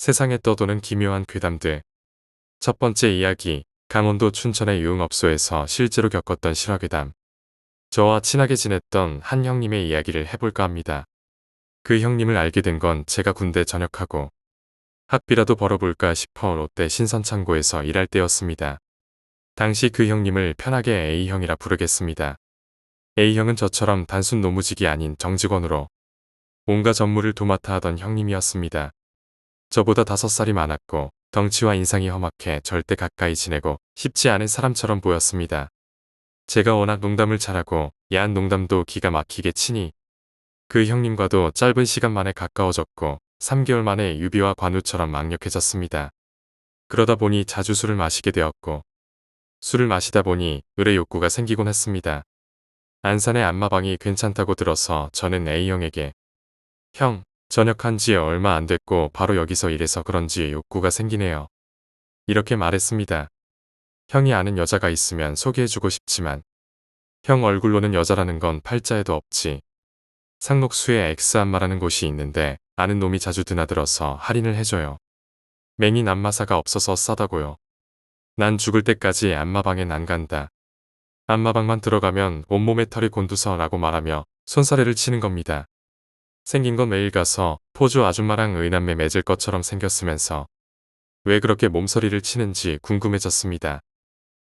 세상에 떠도는 기묘한 괴담들. 첫 번째 이야기, 강원도 춘천의 유흥업소에서 실제로 겪었던 실화괴담. 저와 친하게 지냈던 한 형님의 이야기를 해볼까 합니다. 그 형님을 알게 된 건 제가 군대 전역하고 학비라도 벌어볼까 싶어 롯데 신선창고에서 일할 때였습니다. 당시 그 형님을 편하게 A형이라 부르겠습니다. A형은 저처럼 단순 노무직이 아닌 정직원으로 온갖 업무를 도맡아 하던 형님이었습니다. 저보다 5살이 많았고 덩치와 인상이 험악해 절대 가까이 지내고 쉽지 않은 사람처럼 보였습니다. 제가 워낙 농담을 잘하고 야한 농담도 기가 막히게 치니 그 형님과도 짧은 시간 만에 가까워졌고 3개월 만에 유비와 관우처럼 망력해졌습니다. 그러다 보니 자주 술을 마시게 되었고 술을 마시다 보니 의뢰 욕구가 생기곤 했습니다. 안산의 안마방이 괜찮다고 들어서 저는 A형에게 형, 전역한 지 얼마 안 됐고 바로 여기서 일해서 그런지 욕구가 생기네요. 이렇게 말했습니다. 형이 아는 여자가 있으면 소개해주고 싶지만 형 얼굴로는 여자라는 건 팔자에도 없지. 상록수에 X안마라는 곳이 있는데 아는 놈이 자주 드나들어서 할인을 해줘요. 맹인 안마사가 없어서 싸다고요. 난 죽을 때까지 안마방엔 안 간다. 안마방만 들어가면 온몸에 털이 곤두서라고 말하며 손사래를 치는 겁니다. 생긴 건 매일 가서 포주 아줌마랑 의남매 맺을 것처럼 생겼으면서 왜 그렇게 몸서리를 치는지 궁금해졌습니다.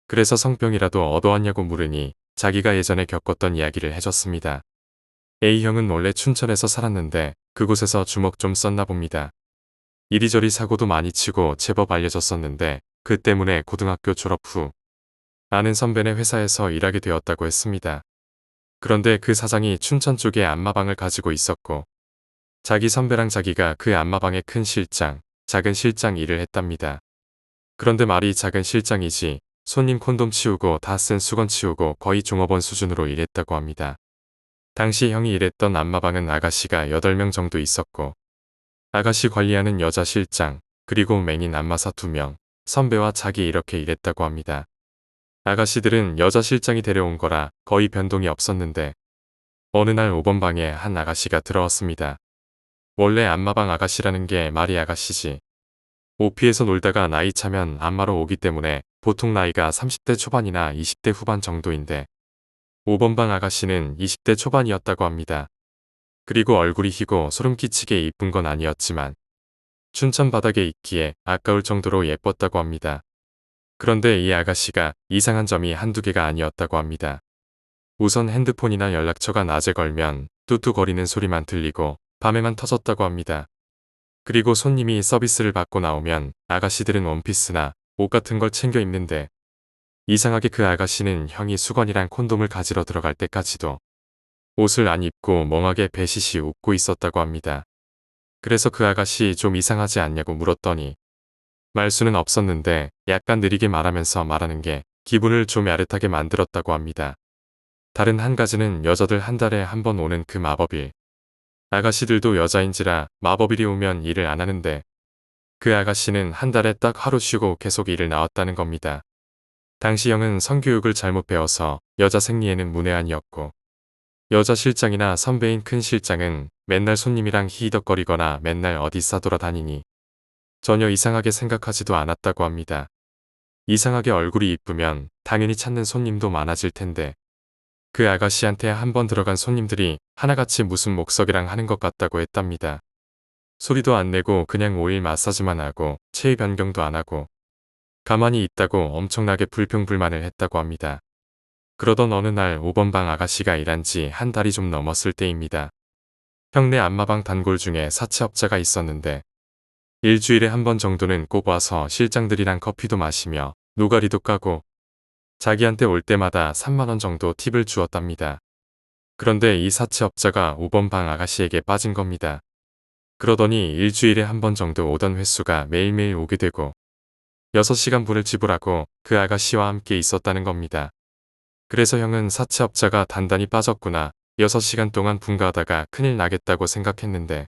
그래서 성병이라도 얻어왔냐고 물으니 자기가 예전에 겪었던 이야기를 해줬습니다. A형은 원래 춘천에서 살았는데 그곳에서 주먹 좀 썼나 봅니다. 이리저리 사고도 많이 치고 제법 알려졌었는데 그 때문에 고등학교 졸업 후 아는 선배네 회사에서 일하게 되었다고 했습니다. 그런데 그 사장이 춘천 쪽에 안마방을 가지고 있었고 자기 선배랑 자기가 그 안마방의 큰 실장, 작은 실장 일을 했답니다. 그런데 말이 작은 실장이지 손님 콘돔 치우고 다 쓴 수건 치우고 거의 종업원 수준으로 일했다고 합니다. 당시 형이 일했던 안마방은 아가씨가 8명 정도 있었고 아가씨 관리하는 여자 실장, 그리고 맹인 안마사 2명, 선배와 자기 이렇게 일했다고 합니다. 아가씨들은 여자 실장이 데려온 거라 거의 변동이 없었는데 어느 날 5번 방에 한 아가씨가 들어왔습니다. 원래 안마방 아가씨라는 게 말이 아가씨지. 오피에서 놀다가 나이 차면 안마로 오기 때문에 보통 나이가 30대 초반이나 20대 후반 정도인데 5번 방 아가씨는 20대 초반이었다고 합니다. 그리고 얼굴이 희고 소름 끼치게 이쁜 건 아니었지만 춘천 바닥에 있기에 아까울 정도로 예뻤다고 합니다. 그런데 이 아가씨가 이상한 점이 한두 개가 아니었다고 합니다. 우선 핸드폰이나 연락처가 낮에 걸면 뚜뚜거리는 소리만 들리고 밤에만 터졌다고 합니다. 그리고 손님이 서비스를 받고 나오면 아가씨들은 원피스나 옷 같은 걸 챙겨 입는데 이상하게 그 아가씨는 형이 수건이랑 콘돔을 가지러 들어갈 때까지도 옷을 안 입고 멍하게 배시시 웃고 있었다고 합니다. 그래서 그 아가씨 좀 이상하지 않냐고 물었더니 말수는 없었는데 약간 느리게 말하면서 말하는 게 기분을 좀 야릇하게 만들었다고 합니다. 다른 한 가지는 여자들 한 달에 한 번 오는 그 마법일. 아가씨들도 여자인지라 마법일이 오면 일을 안 하는데 그 아가씨는 한 달에 딱 하루 쉬고 계속 일을 나왔다는 겁니다. 당시 형은 성교육을 잘못 배워서 여자 생리에는 문외한이었고 여자 실장이나 선배인 큰 실장은 맨날 손님이랑 히덕거리거나 맨날 어디 싸돌아다니니 전혀 이상하게 생각하지도 않았다고 합니다. 이상하게 얼굴이 이쁘면 당연히 찾는 손님도 많아질 텐데 그 아가씨한테 한 번 들어간 손님들이 하나같이 무슨 목석이랑 하는 것 같다고 했답니다. 소리도 안 내고 그냥 오일 마사지만 하고 체위 변경도 안 하고 가만히 있다고 엄청나게 불평불만을 했다고 합니다. 그러던 어느 날 5번 방 아가씨가 일한 지 한 달이 좀 넘었을 때입니다. 형네 안마방 단골 중에 사채업자가 있었는데 일주일에 한 번 정도는 꼭 와서 실장들이랑 커피도 마시며 노가리도 까고 자기한테 올 때마다 3만 원 정도 팁을 주었답니다. 그런데 이 사채업자가 5번 방 아가씨에게 빠진 겁니다. 그러더니 일주일에 한 번 정도 오던 횟수가 매일매일 오게 되고 6시간분을 지불하고 그 아가씨와 함께 있었다는 겁니다. 그래서 형은 사채업자가 단단히 빠졌구나 6시간 동안 분가하다가 큰일 나겠다고 생각했는데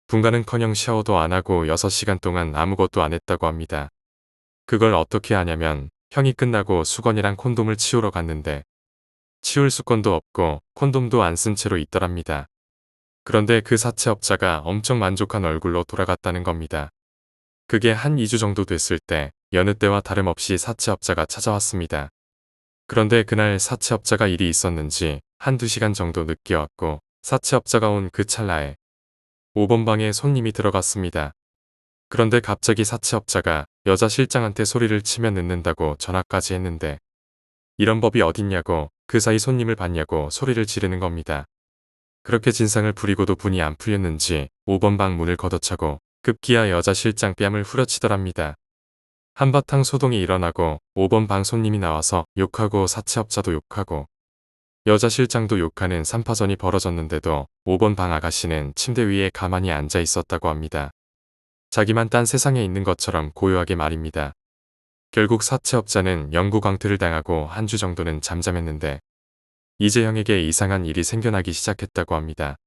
분가는커녕 샤워도 안 하고 6시간 동안 아무것도 안 했다고 합니다. 그걸 어떻게 하냐면 형이 끝나고 수건이랑 콘돔을 치우러 갔는데 치울 수건도 없고 콘돔도 안 쓴 채로 있더랍니다. 그런데 그 사채업자가 엄청 만족한 얼굴로 돌아갔다는 겁니다. 그게 한 2주 정도 됐을 때 여느 때와 다름없이 사채업자가 찾아왔습니다. 그런데 그날 사채업자가 일이 있었는지 한두 시간 정도 늦게 왔고 사채업자가 온 그 찰나에 5번 방에 손님이 들어갔습니다. 그런데 갑자기 사채업자가 여자 실장한테 소리를 치면 늦는다고 전화까지 했는데 이런 법이 어딨냐고 그 사이 손님을 봤냐고 소리를 지르는 겁니다. 그렇게 진상을 부리고도 분이 안 풀렸는지 5번 방 문을 걷어차고 급기야 여자 실장 뺨을 후려치더랍니다. 한바탕 소동이 일어나고 5번 방 손님이 나와서 욕하고 사채업자도 욕하고 여자 실장도 욕하는 삼파전이 벌어졌는데도 5번 방 아가씨는 침대 위에 가만히 앉아 있었다고 합니다. 자기만 딴 세상에 있는 것처럼 고요하게 말입니다. 결국 사채업자는 영구 광퇴를 당하고 한 주 정도는 잠잠했는데 이제 형에게 이상한 일이 생겨나기 시작했다고 합니다.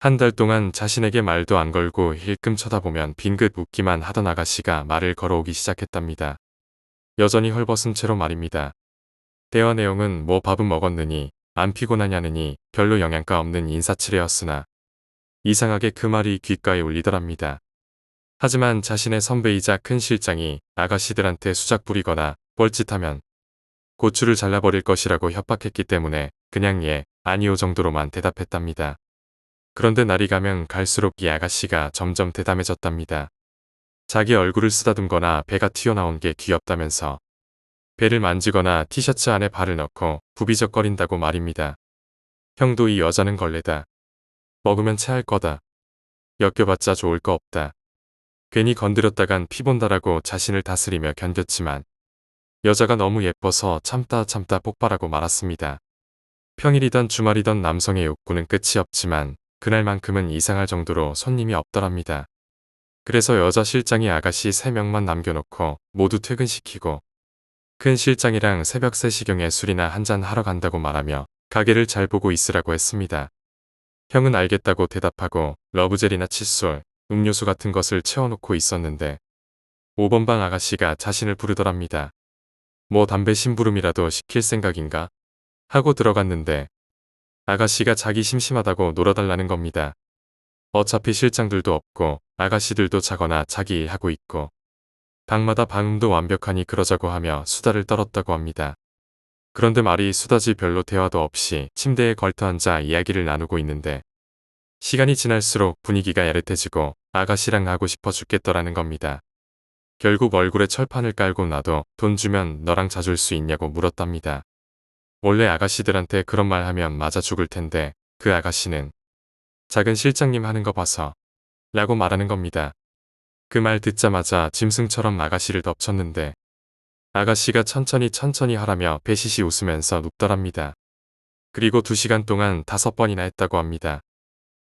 한 달 동안 자신에게 말도 안 걸고 힐끔 쳐다보면 빙긋 웃기만 하던 아가씨가 말을 걸어오기 시작했답니다. 여전히 헐벗은 채로 말입니다. 대화 내용은 뭐 밥은 먹었느니 안 피곤하냐느니 별로 영양가 없는 인사치레였으나 이상하게 그 말이 귓가에 울리더랍니다. 하지만 자신의 선배이자 큰 실장이 아가씨들한테 수작 부리거나 뻘짓하면 고추를 잘라버릴 것이라고 협박했기 때문에 그냥 예, 아니요 정도로만 대답했답니다. 그런데 날이 가면 갈수록 이 아가씨가 점점 대담해졌답니다. 자기 얼굴을 쓰다듬거나 배가 튀어나온 게 귀엽다면서 배를 만지거나 티셔츠 안에 발을 넣고 부비적거린다고 말입니다. 형도 이 여자는 걸레다. 먹으면 체할 거다. 엮여봤자 좋을 거 없다. 괜히 건드렸다간 피 본다라고 자신을 다스리며 견뎠지만 여자가 너무 예뻐서 참다 폭발하고 말았습니다. 평일이던 주말이던 남성의 욕구는 끝이 없지만 그날만큼은 이상할 정도로 손님이 없더랍니다. 그래서 여자 실장이 아가씨 3명만 남겨놓고 모두 퇴근시키고 큰 실장이랑 새벽 3시경에 술이나 한잔 하러 간다고 말하며 가게를 잘 보고 있으라고 했습니다. 형은 알겠다고 대답하고 러브젤이나 칫솔, 음료수 같은 것을 채워놓고 있었는데 5번 방 아가씨가 자신을 부르더랍니다. 뭐 담배 심부름이라도 시킬 생각인가? 하고 들어갔는데 아가씨가 자기 심심하다고 놀아달라는 겁니다. 어차피 실장들도 없고 아가씨들도 자거나 자기 일하고 있고 방마다 방음도 완벽하니 그러자고 하며 수다를 떨었다고 합니다. 그런데 말이 수다지 별로 대화도 없이 침대에 걸터앉아 이야기를 나누고 있는데 시간이 지날수록 분위기가 야릇해지고 아가씨랑 하고 싶어 죽겠더라는 겁니다. 결국 얼굴에 철판을 깔고 나도 돈 주면 너랑 자줄 수 있냐고 물었답니다. 원래 아가씨들한테 그런 말 하면 맞아 죽을 텐데 그 아가씨는 작은 실장님 하는 거 봐서 라고 말하는 겁니다. 그 말 듣자마자 짐승처럼 아가씨를 덮쳤는데 아가씨가 천천히 하라며 배시시 웃으면서 눕더랍니다. 그리고 2시간 동안 5번이나 했다고 합니다.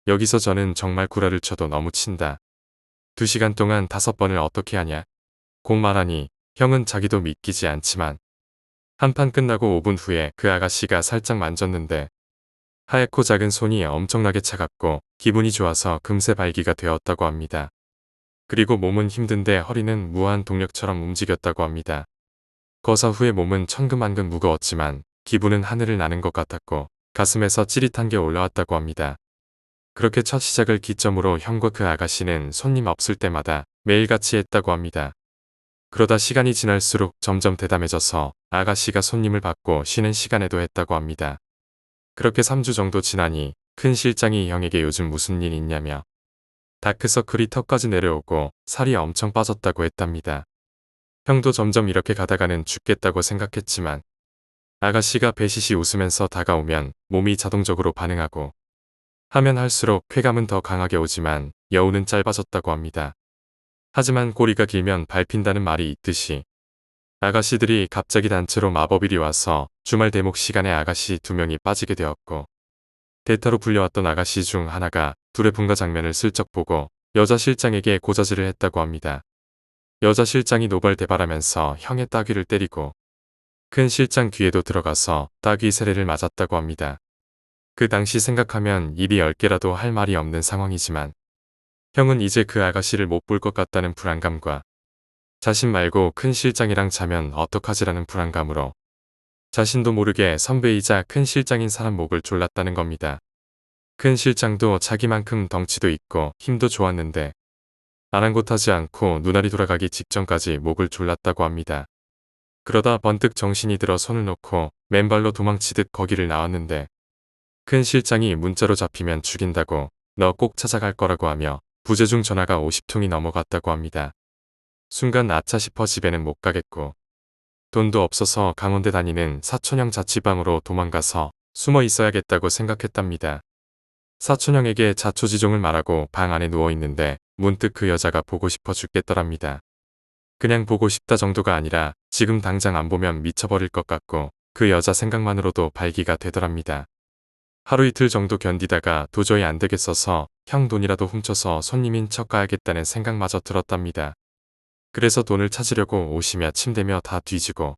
여기서 저는 정말 구라를 쳐도 너무 친다. 2시간 동안 5번을 어떻게 하냐? 공 말하니 형은 자기도 믿기지 않지만 한판 끝나고 5분 후에 그 아가씨가 살짝 만졌는데 하얗고 작은 손이 엄청나게 차갑고 기분이 좋아서 금세 발기가 되었다고 합니다. 그리고 몸은 힘든데 허리는 무한 동력처럼 움직였다고 합니다. 거사 후에 몸은 천근만근 무거웠지만 기분은 하늘을 나는 것 같았고 가슴에서 찌릿한 게 올라왔다고 합니다. 그렇게 첫 시작을 기점으로 형과 그 아가씨는 손님 없을 때마다 매일같이 했다고 합니다. 그러다 시간이 지날수록 점점 대담해져서 아가씨가 손님을 받고 쉬는 시간에도 했다고 합니다. 그렇게 3주 정도 지나니 큰 실장이 형에게 요즘 무슨 일 있냐며 다크서클이 턱까지 내려오고 살이 엄청 빠졌다고 했답니다. 형도 점점 이렇게 가다가는 죽겠다고 생각했지만 아가씨가 배시시 웃으면서 다가오면 몸이 자동적으로 반응하고 하면 할수록 쾌감은 더 강하게 오지만 여우는 짧아졌다고 합니다. 하지만 꼬리가 길면 밟힌다는 말이 있듯이 아가씨들이 갑자기 단체로 마법일이 와서 주말 대목 시간에 아가씨 2명이 빠지게 되었고 대타로 불려왔던 아가씨 중 하나가 둘의 분가 장면을 슬쩍 보고 여자 실장에게 고자질을 했다고 합니다. 여자 실장이 노발대발하면서 형의 따귀를 때리고 큰 실장 귀에도 들어가서 따귀 세례를 맞았다고 합니다. 그 당시 생각하면 입이 10개라도 할 말이 없는 상황이지만 형은 이제 그 아가씨를 못 볼 것 같다는 불안감과 자신 말고 큰 실장이랑 자면 어떡하지라는 불안감으로 자신도 모르게 선배이자 큰 실장인 사람 목을 졸랐다는 겁니다. 큰 실장도 자기만큼 덩치도 있고 힘도 좋았는데 아랑곳하지 않고 눈알이 돌아가기 직전까지 목을 졸랐다고 합니다. 그러다 번뜩 정신이 들어 손을 놓고 맨발로 도망치듯 거기를 나왔는데 큰 실장이 문자로 잡히면 죽인다고 너 꼭 찾아갈 거라고 하며 부재중 전화가 50통이 넘어갔다고 합니다. 순간 아차 싶어 집에는 못 가겠고 돈도 없어서 강원대 다니는 사촌형 자취방으로 도망가서 숨어 있어야겠다고 생각했답니다. 사촌형에게 자초지종을 말하고 방 안에 누워 있는데 문득 그 여자가 보고 싶어 죽겠더랍니다. 그냥 보고 싶다 정도가 아니라 지금 당장 안 보면 미쳐버릴 것 같고 그 여자 생각만으로도 발기가 되더랍니다. 하루 이틀 정도 견디다가 도저히 안 되겠어서 형 돈이라도 훔쳐서 손님인 척 가야겠다는 생각마저 들었답니다. 그래서 돈을 찾으려고 옷이며 침대며 다 뒤지고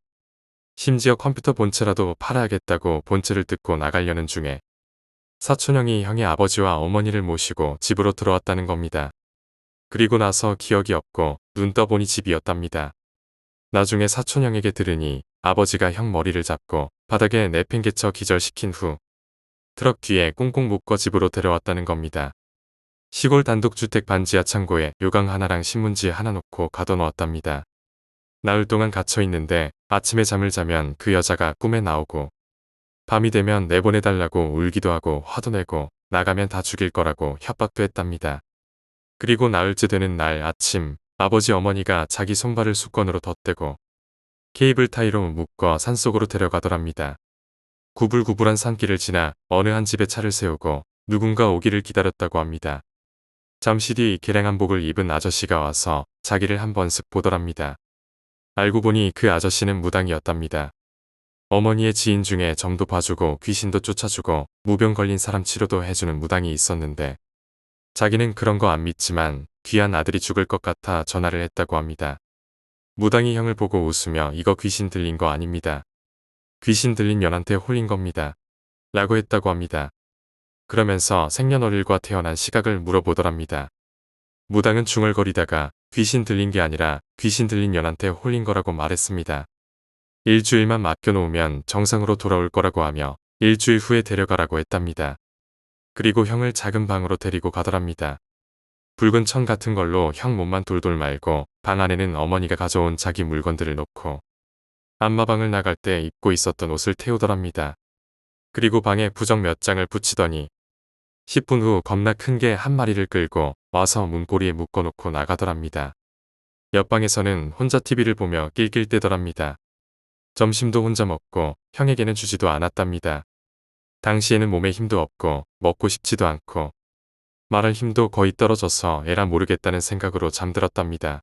심지어 컴퓨터 본체라도 팔아야겠다고 본체를 뜯고 나가려는 중에 사촌형이 형의 아버지와 어머니를 모시고 집으로 들어왔다는 겁니다. 그리고 나서 기억이 없고 눈 떠보니 집이었답니다. 나중에 사촌형에게 들으니 아버지가 형 머리를 잡고 바닥에 내팽개쳐 기절시킨 후 트럭 뒤에 꽁꽁 묶어 집으로 데려왔다는 겁니다. 시골 단독주택 반지하 창고에 요강 하나랑 신문지 하나 놓고 가둬놓았답니다. 나흘 동안 갇혀있는데 아침에 잠을 자면 그 여자가 꿈에 나오고 밤이 되면 내보내달라고 울기도 하고 화도 내고 나가면 다 죽일 거라고 협박도 했답니다. 그리고 나흘째 되는 날 아침 아버지 어머니가 자기 손발을 수건으로 덧대고 케이블 타이로 묶어 산속으로 데려가더랍니다. 구불구불한 산길을 지나 어느 한 집에 차를 세우고 누군가 오기를 기다렸다고 합니다. 잠시 뒤 개량한복을 입은 아저씨가 와서 자기를 한번 쓱 보더랍니다. 알고 보니 그 아저씨는 무당이었답니다. 어머니의 지인 중에 점도 봐주고 귀신도 쫓아주고 무병 걸린 사람 치료도 해주는 무당이 있었는데 자기는 그런 거 안 믿지만 귀한 아들이 죽을 것 같아 전화를 했다고 합니다. 무당이 형을 보고 웃으며 이거 귀신 들린 거 아닙니다. 귀신 들린 년한테 홀린 겁니다. 라고 했다고 합니다. 그러면서 생년월일과 태어난 시각을 물어보더랍니다. 무당은 중얼거리다가 귀신 들린 게 아니라 귀신 들린 년한테 홀린 거라고 말했습니다. 일주일만 맡겨놓으면 정상으로 돌아올 거라고 하며 일주일 후에 데려가라고 했답니다. 그리고 형을 작은 방으로 데리고 가더랍니다. 붉은 천 같은 걸로 형 몸만 돌돌 말고 방 안에는 어머니가 가져온 자기 물건들을 놓고 안마방을 나갈 때 입고 있었던 옷을 태우더랍니다. 그리고 방에 부적 몇 장을 붙이더니 10분 후 겁나 큰 개 한 마리를 끌고 와서 문고리에 묶어놓고 나가더랍니다. 옆방에서는 혼자 TV를 보며 낄낄대더랍니다. 점심도 혼자 먹고 형에게는 주지도 않았답니다. 당시에는 몸에 힘도 없고 먹고 싶지도 않고 말할 힘도 거의 떨어져서 에라 모르겠다는 생각으로 잠들었답니다.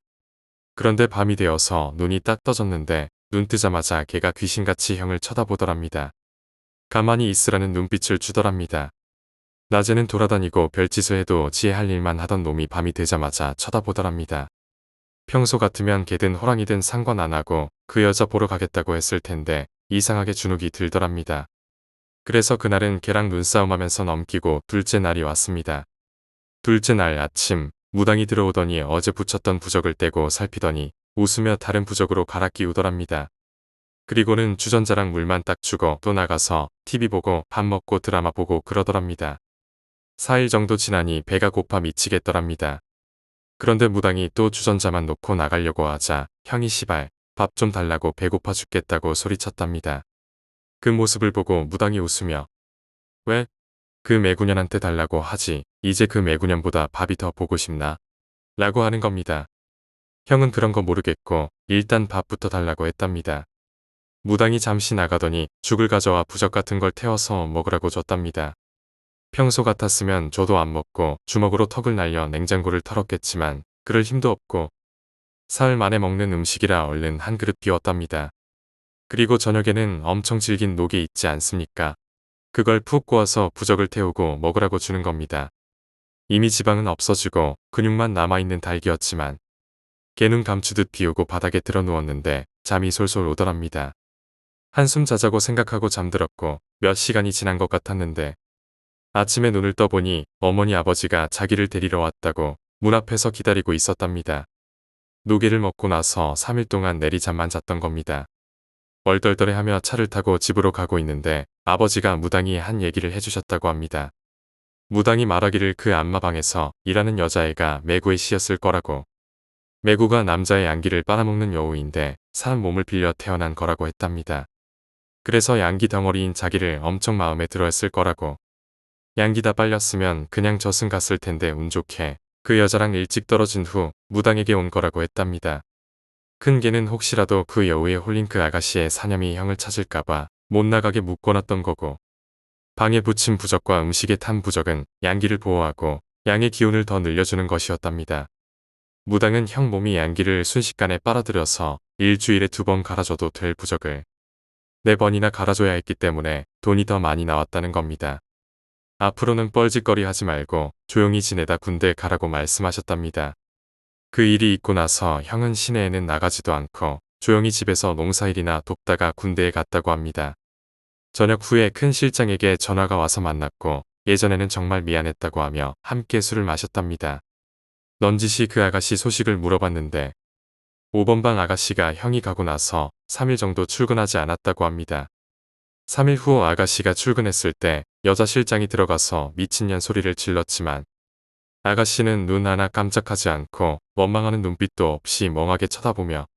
그런데 밤이 되어서 눈이 딱 떠졌는데 눈 뜨자마자 걔가 귀신같이 형을 쳐다보더랍니다. 가만히 있으라는 눈빛을 주더랍니다. 낮에는 돌아다니고 별짓을 해도 지에 할 일만 하던 놈이 밤이 되자마자 쳐다보더랍니다. 평소 같으면 개든 호랑이든 상관 안 하고 그 여자 보러 가겠다고 했을 텐데 이상하게 주눅이 들더랍니다. 그래서 그날은 걔랑 눈싸움하면서 넘기고 둘째 날이 왔습니다. 둘째 날 아침 무당이 들어오더니 어제 붙였던 부적을 떼고 살피더니 웃으며 다른 부적으로 갈아 끼우더랍니다. 그리고는 주전자랑 물만 딱 주고 또 나가서 TV 보고 밥 먹고 드라마 보고 그러더랍니다. 4일 정도 지나니 배가 고파 미치겠더랍니다. 그런데 무당이 또 주전자만 놓고 나가려고 하자 형이 시발 밥 좀 달라고 배고파 죽겠다고 소리쳤답니다. 그 모습을 보고 무당이 웃으며 왜? 그 매구년한테 달라고 하지 이제 그 매구년보다 밥이 더 보고 싶나? 라고 하는 겁니다. 형은 그런 거 모르겠고 일단 밥부터 달라고 했답니다. 무당이 잠시 나가더니 죽을 가져와 부적 같은 걸 태워서 먹으라고 줬답니다. 평소 같았으면 저도 안 먹고 주먹으로 턱을 날려 냉장고를 털었겠지만 그럴 힘도 없고 사흘 만에 먹는 음식이라 얼른 한 그릇 비웠답니다. 그리고 저녁에는 엄청 질긴 녹이 있지 않습니까? 그걸 푹 구워서 부적을 태우고 먹으라고 주는 겁니다. 이미 지방은 없어지고 근육만 남아있는 닭이었지만 개눈 감추듯 비우고 바닥에 들어 누웠는데 잠이 솔솔 오더랍니다. 한숨 자자고 생각하고 잠들었고 몇 시간이 지난 것 같았는데 아침에 눈을 떠보니 어머니 아버지가 자기를 데리러 왔다고 문 앞에서 기다리고 있었답니다. 노개를 먹고 나서 3일 동안 내리잠만 잤던 겁니다. 얼떨떨해하며 차를 타고 집으로 가고 있는데 아버지가 무당이 한 얘기를 해주셨다고 합니다. 무당이 말하기를 그 안마방에서 일하는 여자애가 매구의 씨였을 거라고. 매구가 남자의 양기를 빨아먹는 여우인데 사람 몸을 빌려 태어난 거라고 했답니다. 그래서 양기 덩어리인 자기를 엄청 마음에 들어 했을 거라고. 양기 다 빨렸으면 그냥 저승 갔을 텐데 운 좋게 그 여자랑 일찍 떨어진 후 무당에게 온 거라고 했답니다. 큰 개는 혹시라도 그 여우에 홀린 그 아가씨의 사념이 형을 찾을까봐 못 나가게 묶어놨던 거고, 방에 붙인 부적과 음식에 탄 부적은 양기를 보호하고 양의 기운을 더 늘려주는 것이었답니다. 무당은 형 몸이 양기를 순식간에 빨아들여서 일주일에 2번 갈아줘도 될 부적을 4번이나 갈아줘야 했기 때문에 돈이 더 많이 나왔다는 겁니다. 앞으로는 뻘짓거리 하지 말고 조용히 지내다 군대에 가라고 말씀하셨답니다. 그 일이 있고 나서 형은 시내에는 나가지도 않고 조용히 집에서 농사일이나 돕다가 군대에 갔다고 합니다. 저녁 후에 큰 실장에게 전화가 와서 만났고 예전에는 정말 미안했다고 하며 함께 술을 마셨답니다. 넌지시 그 아가씨 소식을 물어봤는데 5번 방 아가씨가 형이 가고 나서 3일 정도 출근하지 않았다고 합니다. 3일 후 아가씨가 출근했을 때 여자 실장이 들어가서 미친년 소리를 질렀지만 아가씨는 눈 하나 깜짝하지 않고 원망하는 눈빛도 없이 멍하게 쳐다보며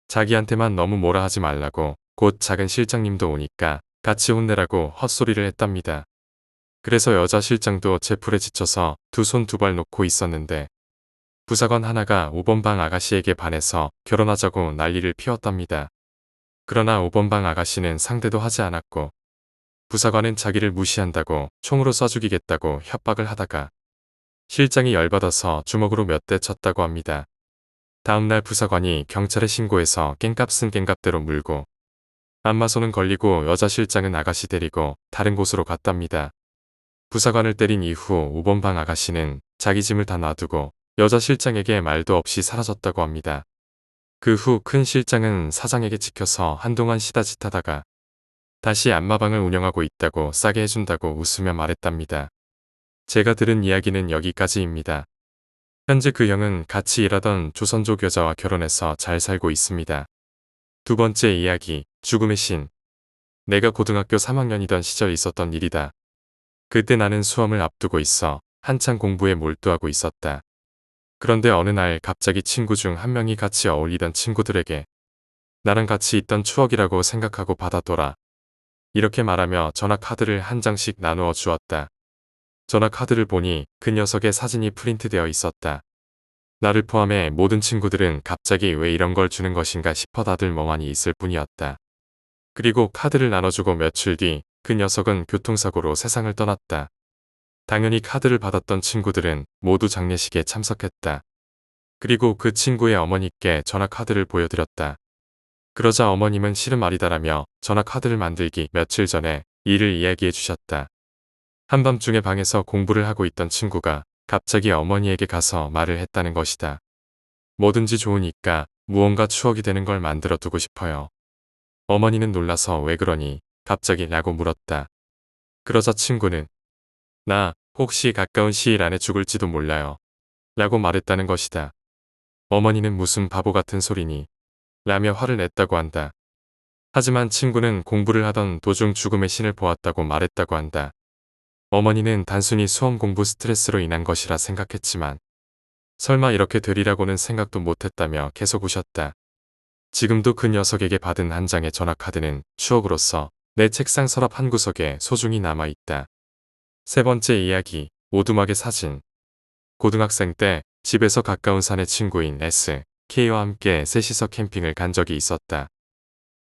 자기한테만 너무 뭐라 하지 말라고 곧 작은 실장님도 오니까 같이 혼내라고 헛소리를 했답니다. 그래서 여자 실장도 제풀에 지쳐서 2손 2발 놓고 있었는데 부사관 하나가 5번 방 아가씨에게 반해서 결혼하자고 난리를 피웠답니다. 그러나 5번 방 아가씨는 상대도 하지 않았고 부사관은 자기를 무시한다고 총으로 쏴 죽이겠다고 협박을 하다가 실장이 열받아서 주먹으로 몇 대 쳤다고 합니다. 다음날 부사관이 경찰에 신고해서 깽값은 깽값대로 물고 안마소는 걸리고 여자 실장은 아가씨 데리고 다른 곳으로 갔답니다. 부사관을 때린 이후 5번 방 아가씨는 자기 짐을 다 놔두고 여자 실장에게 말도 없이 사라졌다고 합니다. 그 후 큰 실장은 사장에게 찍혀서 한동안 시다짓하다가 다시 안마방을 운영하고 있다고 싸게 해준다고 웃으며 말했답니다. 제가 들은 이야기는 여기까지입니다. 현재 그 형은 같이 일하던 조선족 여자와 결혼해서 잘 살고 있습니다. 두 번째 이야기, 죽음의 신. 내가 고등학교 3학년이던 시절 있었던 일이다. 그때 나는 수험을 앞두고 있어 한창 공부에 몰두하고 있었다. 그런데 어느 날 갑자기 친구 중 한 명이 같이 어울리던 친구들에게 나랑 같이 있던 추억이라고 생각하고 받아둬라. 이렇게 말하며 전화 카드를 한 장씩 나누어 주었다. 전화 카드를 보니 그 녀석의 사진이 프린트되어 있었다. 나를 포함해 모든 친구들은 갑자기 왜 이런 걸 주는 것인가 싶어 다들 멍하니 있을 뿐이었다. 그리고 카드를 나눠주고 며칠 뒤 그 녀석은 교통사고로 세상을 떠났다. 당연히 카드를 받았던 친구들은 모두 장례식에 참석했다. 그리고 그 친구의 어머니께 전화 카드를 보여드렸다. 그러자 어머님은 싫은 말이다라며 전화 카드를 만들기 며칠 전에 일을 이야기해 주셨다. 한밤중에 방에서 공부를 하고 있던 친구가 갑자기 어머니에게 가서 말을 했다는 것이다. 뭐든지 좋으니까 무언가 추억이 되는 걸 만들어 두고 싶어요. 어머니는 놀라서 왜 그러니 갑자기 라고 물었다. 그러자 친구는 나 혹시 가까운 시일 안에 죽을지도 몰라요. 라고 말했다는 것이다. 어머니는 무슨 바보 같은 소리니 라며 화를 냈다고 한다. 하지만 친구는 공부를 하던 도중 죽음의 신을 보았다고 말했다고 한다. 어머니는 단순히 수험 공부 스트레스로 인한 것이라 생각했지만 설마 이렇게 되리라고는 생각도 못했다며 계속 우셨다. 지금도 그 녀석에게 받은 한 장의 전화카드는 추억으로서 내 책상 서랍 한 구석에 소중히 남아있다. 세 번째 이야기, 오두막의 사진. 고등학생 때 집에서 가까운 산의 친구인 S, K와 함께 셋이서 캠핑을 간 적이 있었다.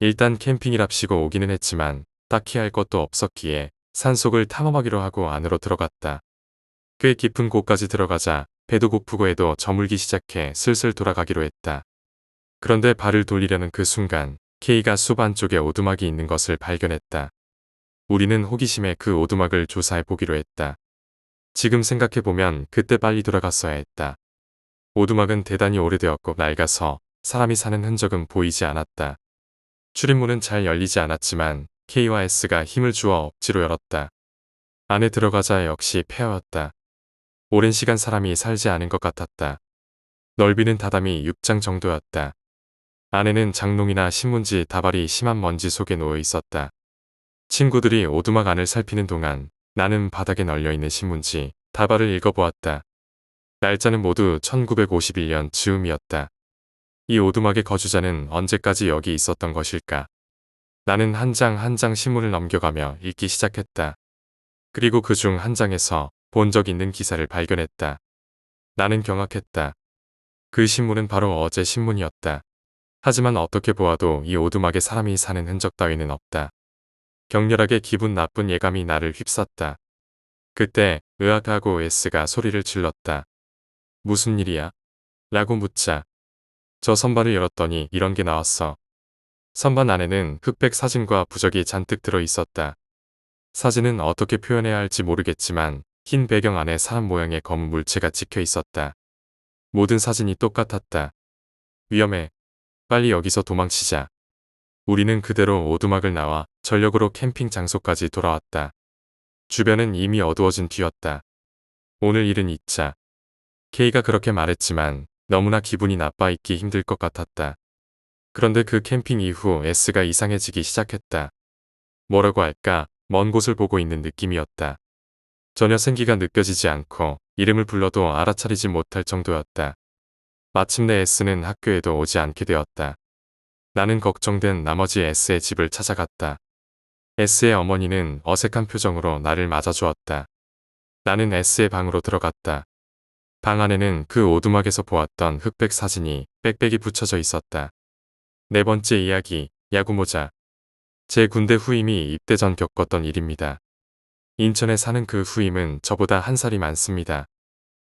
일단 캠핑이랍시고 오기는 했지만 딱히 할 것도 없었기에 산속을 탐험하기로 하고 안으로 들어갔다. 꽤 깊은 곳까지 들어가자 배도 고프고 해도 저물기 시작해 슬슬 돌아가기로 했다. 그런데 발을 돌리려는 그 순간 K가 숲 안쪽에 오두막이 있는 것을 발견했다. 우리는 호기심에 그 오두막을 조사해 보기로 했다. 지금 생각해보면 그때 빨리 돌아갔어야 했다. 오두막은 대단히 오래되었고 낡아서 사람이 사는 흔적은 보이지 않았다. 출입문은 잘 열리지 않았지만 K와 S가 힘을 주어 억지로 열었다. 안에 들어가자 역시 폐허였다. 오랜 시간 사람이 살지 않은 것 같았다. 넓이는 다다미 6장 정도였다. 안에는 장롱이나 신문지 다발이 심한 먼지 속에 놓여 있었다. 친구들이 오두막 안을 살피는 동안 나는 바닥에 널려있는 신문지 다발을 읽어보았다. 날짜는 모두 1951년 즈음이었다. 이 오두막의 거주자는 언제까지 여기 있었던 것일까? 나는 한 장 한 장 신문을 넘겨가며 읽기 시작했다. 그리고 그중 한 장에서 본 적 있는 기사를 발견했다. 나는 경악했다. 그 신문은 바로 어제 신문이었다. 하지만 어떻게 보아도 이 오두막에 사람이 사는 흔적 따위는 없다. 격렬하게 기분 나쁜 예감이 나를 휩쌌다. 그때 으악하고 S가 소리를 질렀다. 무슨 일이야? 라고 묻자 저 선반을 열었더니 이런 게 나왔어. 선반 안에는 흑백 사진과 부적이 잔뜩 들어 있었다. 사진은 어떻게 표현해야 할지 모르겠지만 흰 배경 안에 사람 모양의 검은 물체가 찍혀 있었다. 모든 사진이 똑같았다. 위험해. 빨리 여기서 도망치자. 우리는 그대로 오두막을 나와 전력으로 캠핑 장소까지 돌아왔다. 주변은 이미 어두워진 뒤였다. 오늘 일은 잊자. K가 그렇게 말했지만 너무나 기분이 나빠 있기 힘들 것 같았다. 그런데 그 캠핑 이후 S가 이상해지기 시작했다. 뭐라고 할까? 먼 곳을 보고 있는 느낌이었다. 전혀 생기가 느껴지지 않고 이름을 불러도 알아차리지 못할 정도였다. 마침내 S는 학교에도 오지 않게 되었다. 나는 걱정된 나머지 S의 집을 찾아갔다. S의 어머니는 어색한 표정으로 나를 맞아주었다. 나는 S의 방으로 들어갔다. 방 안에는 그 오두막에서 보았던 흑백 사진이 빽빽이 붙여져 있었다. 네 번째 이야기, 야구모자. 제 군대 후임이 입대 전 겪었던 일입니다. 인천에 사는 그 후임은 저보다 한 살이 많습니다.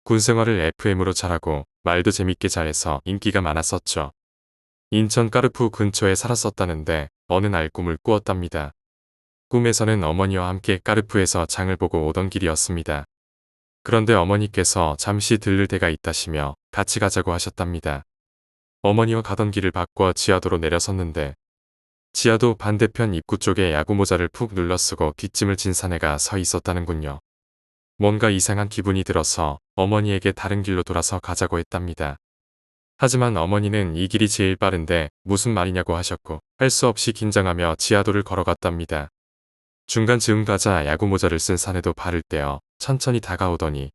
군생활을 FM으로 잘하고 말도 재밌게 잘해서 인기가 많았었죠. 인천 까르푸 근처에 살았었다는데 어느 날 꿈을 꾸었답니다. 꿈에서는 어머니와 함께 까르푸에서 장을 보고 오던 길이었습니다. 그런데 어머니께서 잠시 들를 데가 있다시며 같이 가자고 하셨답니다. 어머니와 가던 길을 바꿔 지하도로 내려섰는데 지하도 반대편 입구 쪽에 야구모자를 푹 눌러쓰고 뒷짐을 진 사내가 서 있었다는군요. 뭔가 이상한 기분이 들어서 어머니에게 다른 길로 돌아서 가자고 했답니다. 하지만 어머니는 이 길이 제일 빠른데 무슨 말이냐고 하셨고 할 수 없이 긴장하며 지하도를 걸어갔답니다. 중간 즈음 가자 야구모자를 쓴 사내도 발을 떼어 천천히 다가오더니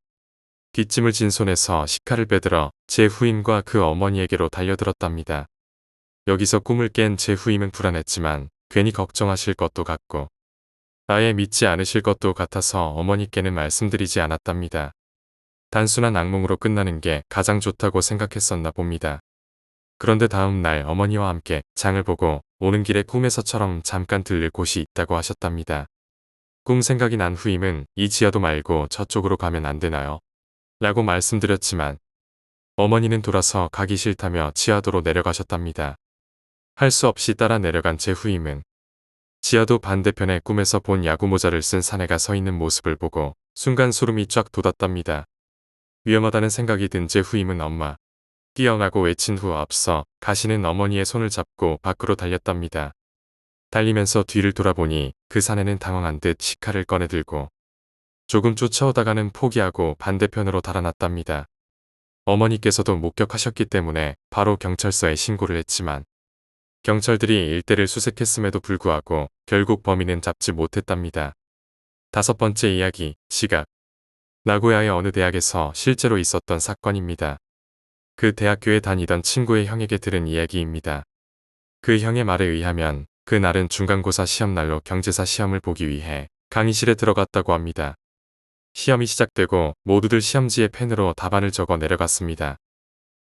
뒷짐을 진 손에서 식칼을 빼들어 제 후임과 그 어머니에게로 달려들었답니다. 여기서 꿈을 깬 제 후임은 불안했지만 괜히 걱정하실 것도 같고 아예 믿지 않으실 것도 같아서 어머니께는 말씀드리지 않았답니다. 단순한 악몽으로 끝나는 게 가장 좋다고 생각했었나 봅니다. 그런데 다음 날 어머니와 함께 장을 보고 오는 길에 꿈에서처럼 잠깐 들릴 곳이 있다고 하셨답니다. 꿈 생각이 난 후임은 이 지하도 말고 저쪽으로 가면 안 되나요? 라고 말씀드렸지만 어머니는 돌아서 가기 싫다며 지하도로 내려가셨답니다. 할 수 없이 따라 내려간 제 후임은 지하도 반대편에 꿈에서 본 야구모자를 쓴 사내가 서 있는 모습을 보고 순간 소름이 쫙 돋았답니다. 위험하다는 생각이 든 제 후임은 엄마, 뛰어나고 외친 후 앞서 가시는 어머니의 손을 잡고 밖으로 달렸답니다. 달리면서 뒤를 돌아보니 그 사내는 당황한 듯 식칼을 꺼내들고 조금 쫓아오다가는 포기하고 반대편으로 달아났답니다. 어머니께서도 목격하셨기 때문에 바로 경찰서에 신고를 했지만 경찰들이 일대를 수색했음에도 불구하고 결국 범인은 잡지 못했답니다. 다섯 번째 이야기, 시각. 나고야의 어느 대학에서 실제로 있었던 사건입니다. 그 대학교에 다니던 친구의 형에게 들은 이야기입니다. 그 형의 말에 의하면 그날은 중간고사 시험날로 경제사 시험을 보기 위해 강의실에 들어갔다고 합니다. 시험이 시작되고 모두들 시험지에 펜으로 답안을 적어 내려갔습니다.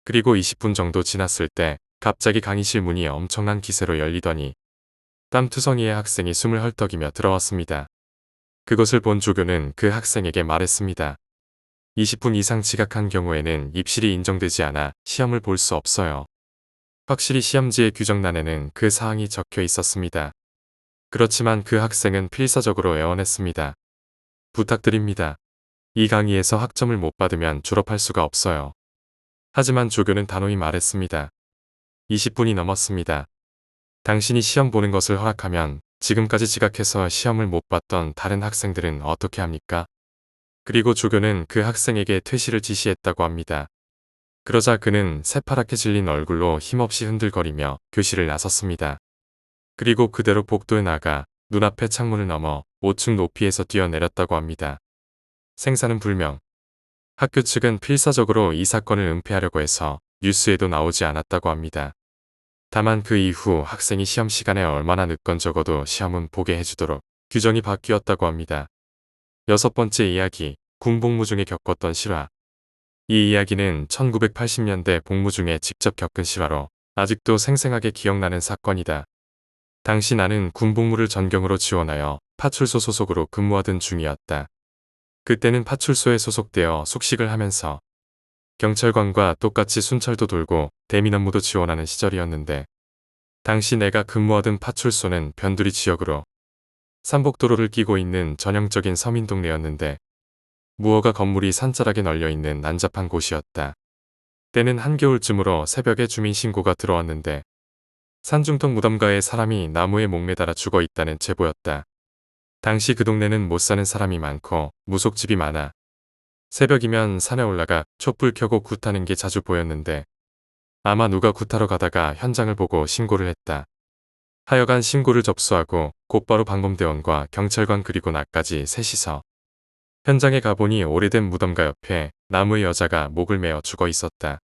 그리고 20분 정도 지났을 때 갑자기 강의실 문이 엄청난 기세로 열리더니 땀투성이의 학생이 숨을 헐떡이며 들어왔습니다. 그것을 본 조교는 그 학생에게 말했습니다. 20분 이상 지각한 경우에는 입실이 인정되지 않아 시험을 볼 수 없어요. 확실히 시험지의 규정란에는 그 사항이 적혀 있었습니다. 그렇지만 그 학생은 필사적으로 애원했습니다. 부탁드립니다. 이 강의에서 학점을 못 받으면 졸업할 수가 없어요. 하지만 조교는 단호히 말했습니다. 20분이 넘었습니다. 당신이 시험 보는 것을 허락하면 지금까지 지각해서 시험을 못 봤던 다른 학생들은 어떻게 합니까? 그리고 조교는 그 학생에게 퇴실을 지시했다고 합니다. 그러자 그는 새파랗게 질린 얼굴로 힘없이 흔들거리며 교실을 나섰습니다. 그리고 그대로 복도에 나가 눈앞의 창문을 넘어 5층 높이에서 뛰어내렸다고 합니다. 생사는 불명. 학교 측은 필사적으로 이 사건을 은폐하려고 해서 뉴스에도 나오지 않았다고 합니다. 다만 그 이후 학생이 시험 시간에 얼마나 늦건 적어도 시험은 보게 해주도록 규정이 바뀌었다고 합니다. 6번째 이야기, 군복무 중에 겪었던 실화. 이 이야기는 1980년대 복무 중에 직접 겪은 실화로 아직도 생생하게 기억나는 사건이다. 당시 나는 군복무를 전경으로 지원하여 파출소 소속으로 근무하던 중이었다. 그때는 파출소에 소속되어 숙식을 하면서 경찰관과 똑같이 순찰도 돌고 대민 업무도 지원하는 시절이었는데, 당시 내가 근무하던 파출소는 변두리 지역으로 산복도로를 끼고 있는 전형적인 서민 동네였는데, 무허가 건물이 산자락에 널려있는 난잡한 곳이었다. 때는 한겨울쯤으로 새벽에 주민신고가 들어왔는데 산중턱 무덤가에 사람이 나무에 목매달아 죽어 있다는 제보였다. 당시 그 동네는 못 사는 사람이 많고 무속집이 많아 새벽이면 산에 올라가 촛불 켜고 굿하는 게 자주 보였는데, 아마 누가 굿하러 가다가 현장을 보고 신고를 했다. 하여간 신고를 접수하고 곧바로 방범대원과 경찰관 그리고 나까지 셋이서 현장에 가보니 오래된 무덤가 옆에 나무의 여자가 목을 메어 죽어 있었다.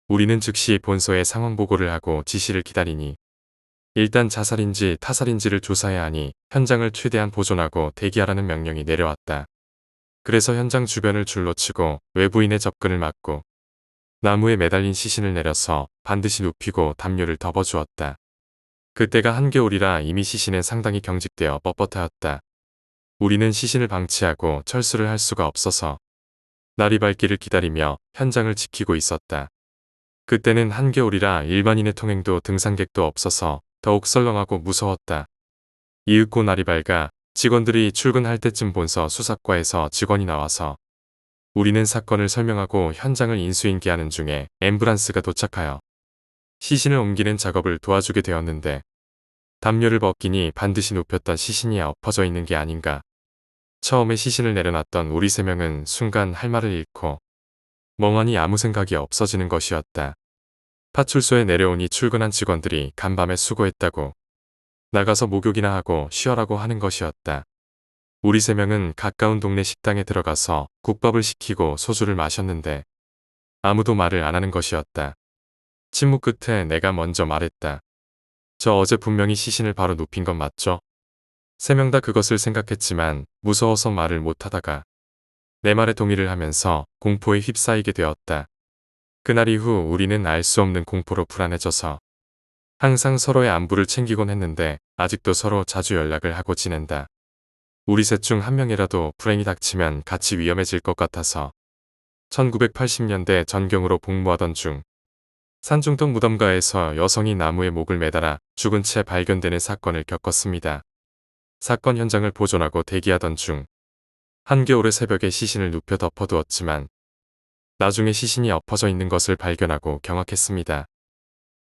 우리는 즉시 본서에 상황 보고를 하고 지시를 기다리니 일단 자살인지 타살인지를 조사해야 하니 현장을 최대한 보존하고 대기하라는 명령이 내려왔다. 그래서 현장 주변을 줄로 치고 외부인의 접근을 막고 나무에 매달린 시신을 내려서 반드시 눕히고 담요를 덮어주었다. 그때가 한겨울이라 이미 시신은 상당히 경직되어 뻣뻣하였다. 우리는 시신을 방치하고 철수를 할 수가 없어서 날이 밝기를 기다리며 현장을 지키고 있었다. 그때는 한겨울이라 일반인의 통행도 등산객도 없어서 더욱 썰렁하고 무서웠다. 이윽고 날이 밝아 직원들이 출근할 때쯤 본서 수사과에서 직원이 나와서 우리는 사건을 설명하고 현장을 인수인계하는 중에 앰뷸런스가 도착하여 시신을 옮기는 작업을 도와주게 되었는데, 담요를 벗기니 반드시 눕혔던 시신이 엎어져 있는 게 아닌가. 처음에 시신을 내려놨던 우리 3명은 순간 할 말을 잃고 멍하니 아무 생각이 없어지는 것이었다. 파출소에 내려오니 출근한 직원들이 간밤에 수고했다고 나가서 목욕이나 하고 쉬어라고 하는 것이었다. 우리 3명은 가까운 동네 식당에 들어가서 국밥을 시키고 소주를 마셨는데 아무도 말을 안 하는 것이었다. 침묵 끝에 내가 먼저 말했다. 저 어제 분명히 시신을 바로 눕힌 건 맞죠? 3명 다 그것을 생각했지만 무서워서 말을 못하다가 내 말에 동의를 하면서 공포에 휩싸이게 되었다. 그날 이후 우리는 알 수 없는 공포로 불안해져서 항상 서로의 안부를 챙기곤 했는데 아직도 서로 자주 연락을 하고 지낸다. 우리 셋 중 한 명이라도 불행이 닥치면 같이 위험해질 것 같아서 1980년대 전경으로 복무하던 중 산중턱 무덤가에서 여성이 나무에 목을 매달아 죽은 채 발견되는 사건을 겪었습니다. 사건 현장을 보존하고 대기하던 중 한겨울의 새벽에 시신을 눕혀 덮어두었지만 나중에 시신이 엎어져 있는 것을 발견하고 경악했습니다.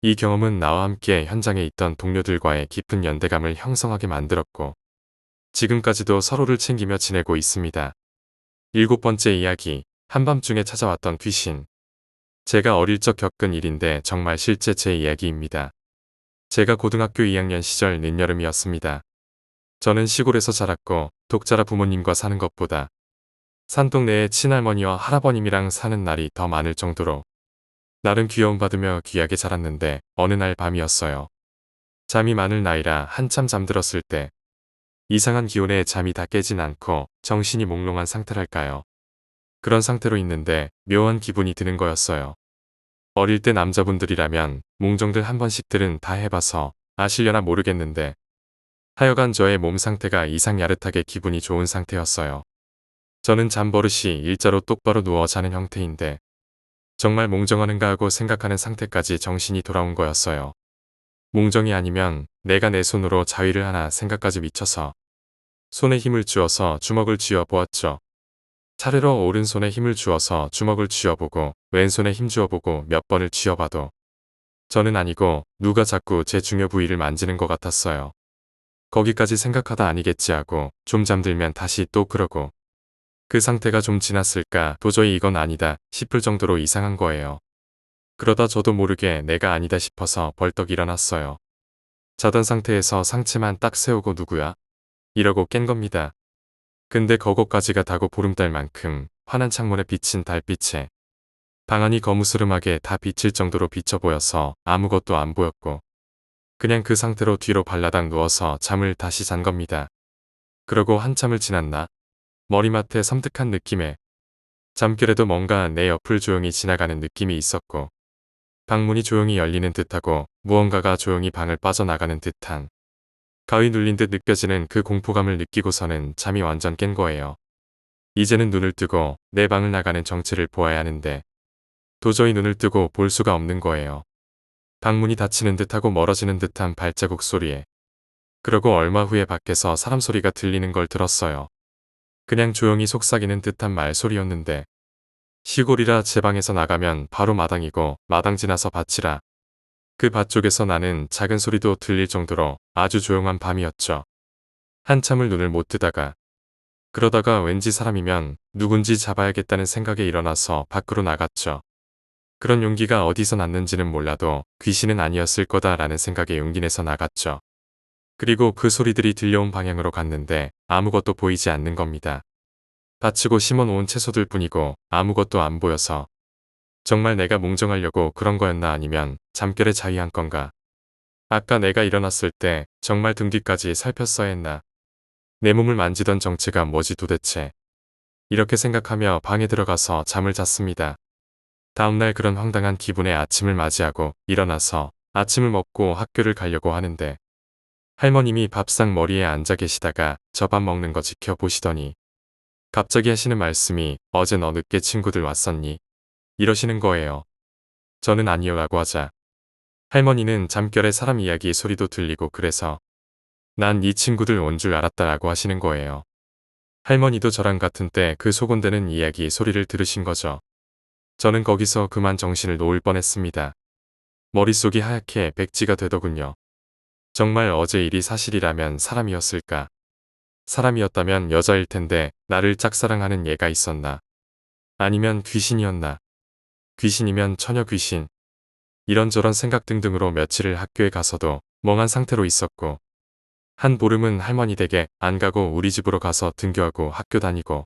이 경험은 나와 함께 현장에 있던 동료들과의 깊은 연대감을 형성하게 만들었고 지금까지도 서로를 챙기며 지내고 있습니다. 7번째 이야기, 한밤중에 찾아왔던 귀신. 제가 어릴 적 겪은 일인데 정말 실제 제 이야기입니다. 제가 고등학교 2학년 시절 늦여름이었습니다. 저는 시골에서 자랐고 독자라 부모님과 사는 것보다 산동네에 친할머니와 할아버님이랑 사는 날이 더 많을 정도로 나름 귀여움받으며 귀하게 자랐는데, 어느 날 밤이었어요. 잠이 많을 나이라 한참 잠들었을 때 이상한 기운에 잠이 다 깨진 않고 정신이 몽롱한 상태랄까요. 그런 상태로 있는데 묘한 기분이 드는 거였어요. 어릴 때 남자분들이라면 몽정들 한 번씩들은 다 해봐서 아시려나 모르겠는데 하여간 저의 몸 상태가 이상 야릇하게 기분이 좋은 상태였어요. 저는 잠버릇이 일자로 똑바로 누워 자는 형태인데 정말 몽정하는가 하고 생각하는 상태까지 정신이 돌아온 거였어요. 몽정이 아니면 내가 내 손으로 자위를 하나 생각까지 미쳐서 손에 힘을 주어서 주먹을 쥐어 보았죠. 차례로 오른손에 힘을 주어서 주먹을 쥐어보고 왼손에 힘 주어보고 몇 번을 쥐어봐도 저는 아니고 누가 자꾸 제 중요 부위를 만지는 것 같았어요. 거기까지 생각하다 아니겠지 하고 좀 잠들면 다시 또 그러고, 그 상태가 좀 지났을까 도저히 이건 아니다 싶을 정도로 이상한 거예요. 그러다 저도 모르게 내가 아니다 싶어서 벌떡 일어났어요. 자던 상태에서 상체만 딱 세우고 누구야? 이러고 깬 겁니다. 근데 거거까지가 다고 보름달만큼 환한 창문에 비친 달빛에 방 안이 거무스름하게 다 비칠 정도로 비쳐 보여서 아무것도 안 보였고 그냥 그 상태로 뒤로 발라당 누워서 잠을 다시 잔 겁니다. 그러고 한참을 지났나 머리맡에 섬뜩한 느낌에 잠결에도 뭔가 내 옆을 조용히 지나가는 느낌이 있었고 방문이 조용히 열리는 듯하고 무언가가 조용히 방을 빠져나가는 듯한 가위 눌린 듯 느껴지는 그 공포감을 느끼고서는 잠이 완전 깬 거예요. 이제는 눈을 뜨고 내 방을 나가는 정체를 보아야 하는데 도저히 눈을 뜨고 볼 수가 없는 거예요. 방문이 닫히는 듯하고 멀어지는 듯한 발자국 소리에 그러고 얼마 후에 밖에서 사람 소리가 들리는 걸 들었어요. 그냥 조용히 속삭이는 듯한 말소리였는데 시골이라 제 방에서 나가면 바로 마당이고 마당 지나서 밭이라 그 밭 쪽에서 나는 작은 소리도 들릴 정도로 아주 조용한 밤이었죠. 한참을 눈을 못 뜨다가 그러다가 왠지 사람이면 누군지 잡아야겠다는 생각에 일어나서 밖으로 나갔죠. 그런 용기가 어디서 났는지는 몰라도 귀신은 아니었을 거다라는 생각에 용기 내서 나갔죠. 그리고 그 소리들이 들려온 방향으로 갔는데 아무것도 보이지 않는 겁니다. 다치고 심어놓은 채소들 뿐이고 아무것도 안 보여서 정말 내가 몽정하려고 그런 거였나 아니면 잠결에 자위한 건가. 아까 내가 일어났을 때 정말 등 뒤까지 살폈어야 했나. 내 몸을 만지던 정체가 뭐지 도대체. 이렇게 생각하며 방에 들어가서 잠을 잤습니다. 다음날 그런 황당한 기분에 아침을 맞이하고 일어나서 아침을 먹고 학교를 가려고 하는데 할머님이 밥상 머리에 앉아 계시다가 저 밥 먹는 거 지켜보시더니 갑자기 하시는 말씀이 어제 너 늦게 친구들 왔었니? 이러시는 거예요. 저는 아니요 라고 하자 할머니는 잠결에 사람 이야기 소리도 들리고 그래서 난 이 친구들 온 줄 알았다라고 하시는 거예요. 할머니도 저랑 같은 때 그 소곤대는 이야기 소리를 들으신 거죠. 저는 거기서 그만 정신을 놓을 뻔했습니다. 머릿속이 하얗게 백지가 되더군요. 정말 어제 일이 사실이라면 사람이었을까? 사람이었다면 여자일 텐데 나를 짝사랑하는 얘가 있었나? 아니면 귀신이었나? 귀신이면 처녀 귀신. 이런저런 생각 등등으로 며칠을 학교에 가서도 멍한 상태로 있었고 한 보름은 할머니 댁에 안 가고 우리 집으로 가서 등교하고 학교 다니고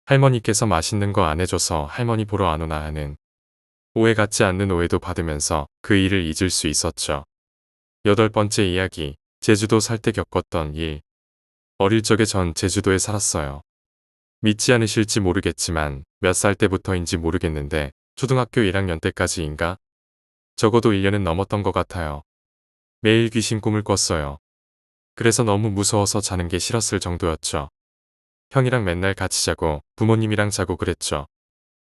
할머니께서 맛있는 거 안 해줘서 할머니 보러 안 오나 하는 오해 같지 않는 오해도 받으면서 그 일을 잊을 수 있었죠. 8번째 이야기, 제주도 살 때 겪었던 일. 어릴 적에 전 제주도에 살았어요. 믿지 않으실지 모르겠지만 몇 살 때부터인지 모르겠는데 초등학교 1학년 때까지인가? 적어도 1년은 넘었던 것 같아요. 매일 귀신 꿈을 꿨어요. 그래서 너무 무서워서 자는 게 싫었을 정도였죠. 형이랑 맨날 같이 자고 부모님이랑 자고 그랬죠.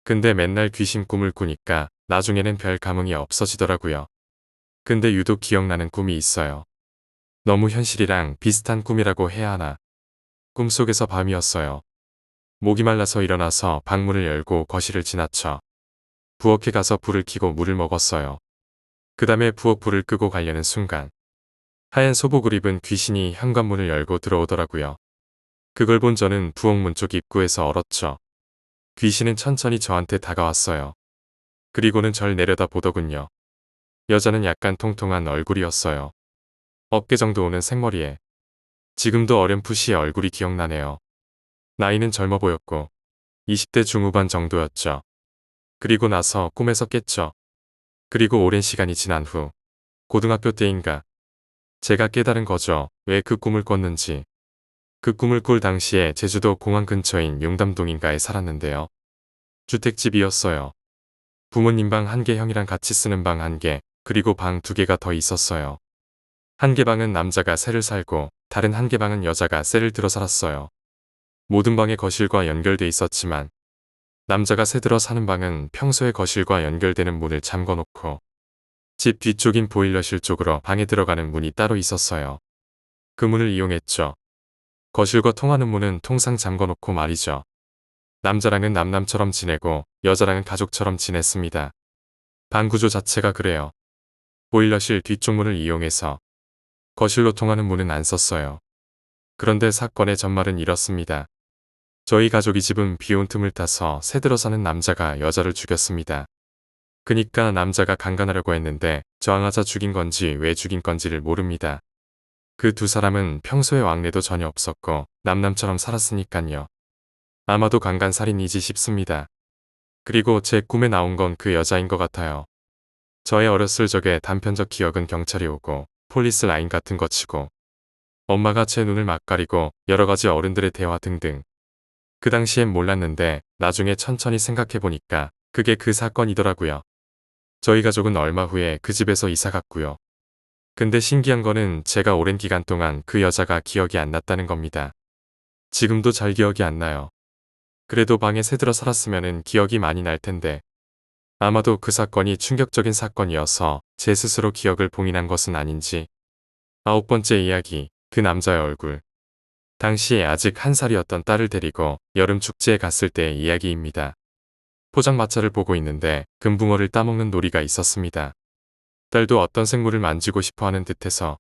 근데 맨날 귀신 꿈을 꾸니까 나중에는 별 감흥이 없어지더라고요. 근데 유독 기억나는 꿈이 있어요. 너무 현실이랑 비슷한 꿈이라고 해야 하나. 꿈속에서 밤이었어요. 목이 말라서 일어나서 방문을 열고 거실을 지나쳐 부엌에 가서 불을 켜고 물을 먹었어요. 그 다음에 부엌 불을 끄고 가려는 순간 하얀 소복을 입은 귀신이 현관문을 열고 들어오더라고요. 그걸 본 저는 부엌 문 쪽 입구에서 얼었죠. 귀신은 천천히 저한테 다가왔어요. 그리고는 절 내려다 보더군요. 여자는 약간 통통한 얼굴이었어요. 어깨 정도 오는 생머리에. 지금도 어렴풋이 얼굴이 기억나네요. 나이는 젊어 보였고 20대 중후반 정도였죠. 그리고 나서 꿈에서 깼죠. 그리고 오랜 시간이 지난 후 고등학교 때인가 제가 깨달은 거죠. 왜 그 꿈을 꿨는지. 그 꿈을 꿀 당시에 제주도 공항 근처인 용담동인가에 살았는데요. 주택집이었어요. 부모님 방 1개 형이랑 같이 쓰는 방 1개 그리고 방 2개가 더 있었어요. 1개 방은 남자가 새를 살고 다른 1개 방은 여자가 쎄를 들어 살았어요. 모든 방에 거실과 연결돼 있었지만 남자가 새 들어 사는 방은 평소에 거실과 연결되는 문을 잠궈놓고 집 뒤쪽인 보일러실 쪽으로 방에 들어가는 문이 따로 있었어요. 그 문을 이용했죠. 거실과 통하는 문은 통상 잠궈놓고 말이죠. 남자랑은 남남처럼 지내고 여자랑은 가족처럼 지냈습니다. 방 구조 자체가 그래요. 보일러실 뒤쪽 문을 이용해서 거실로 통하는 문은 안 썼어요. 그런데 사건의 전말은 이렇습니다. 저희 가족이 집은 비온 틈을 타서 새 들어 사는 남자가 여자를 죽였습니다. 그니까 남자가 강간하려고 했는데 저항하자 죽인 건지 왜 죽인 건지를 모릅니다. 그 두 사람은 평소에 왕래도 전혀 없었고 남남처럼 살았으니깐요. 아마도 강간살인이지 싶습니다. 그리고 제 꿈에 나온 건 그 여자인 것 같아요. 저의 어렸을 적에 단편적 기억은 경찰이 오고 폴리스 라인 같은 거 치고 엄마가 제 눈을 막 가리고 여러 가지 어른들의 대화 등등. 그 당시엔 몰랐는데 나중에 천천히 생각해보니까 그게 그 사건이더라고요. 저희 가족은 얼마 후에 그 집에서 이사 갔고요. 근데 신기한 거는 제가 오랜 기간 동안 그 여자가 기억이 안 났다는 겁니다. 지금도 잘 기억이 안 나요. 그래도 방에 새들어 살았으면은 기억이 많이 날 텐데. 아마도 그 사건이 충격적인 사건이어서 제 스스로 기억을 봉인한 것은 아닌지. 9번째 이야기, 그 남자의 얼굴. 당시에 아직 1살이었던 딸을 데리고 여름 축제에 갔을 때의 이야기입니다. 포장마차를 보고 있는데 금붕어를 따먹는 놀이가 있었습니다. 딸도 어떤 생물을 만지고 싶어하는 듯해서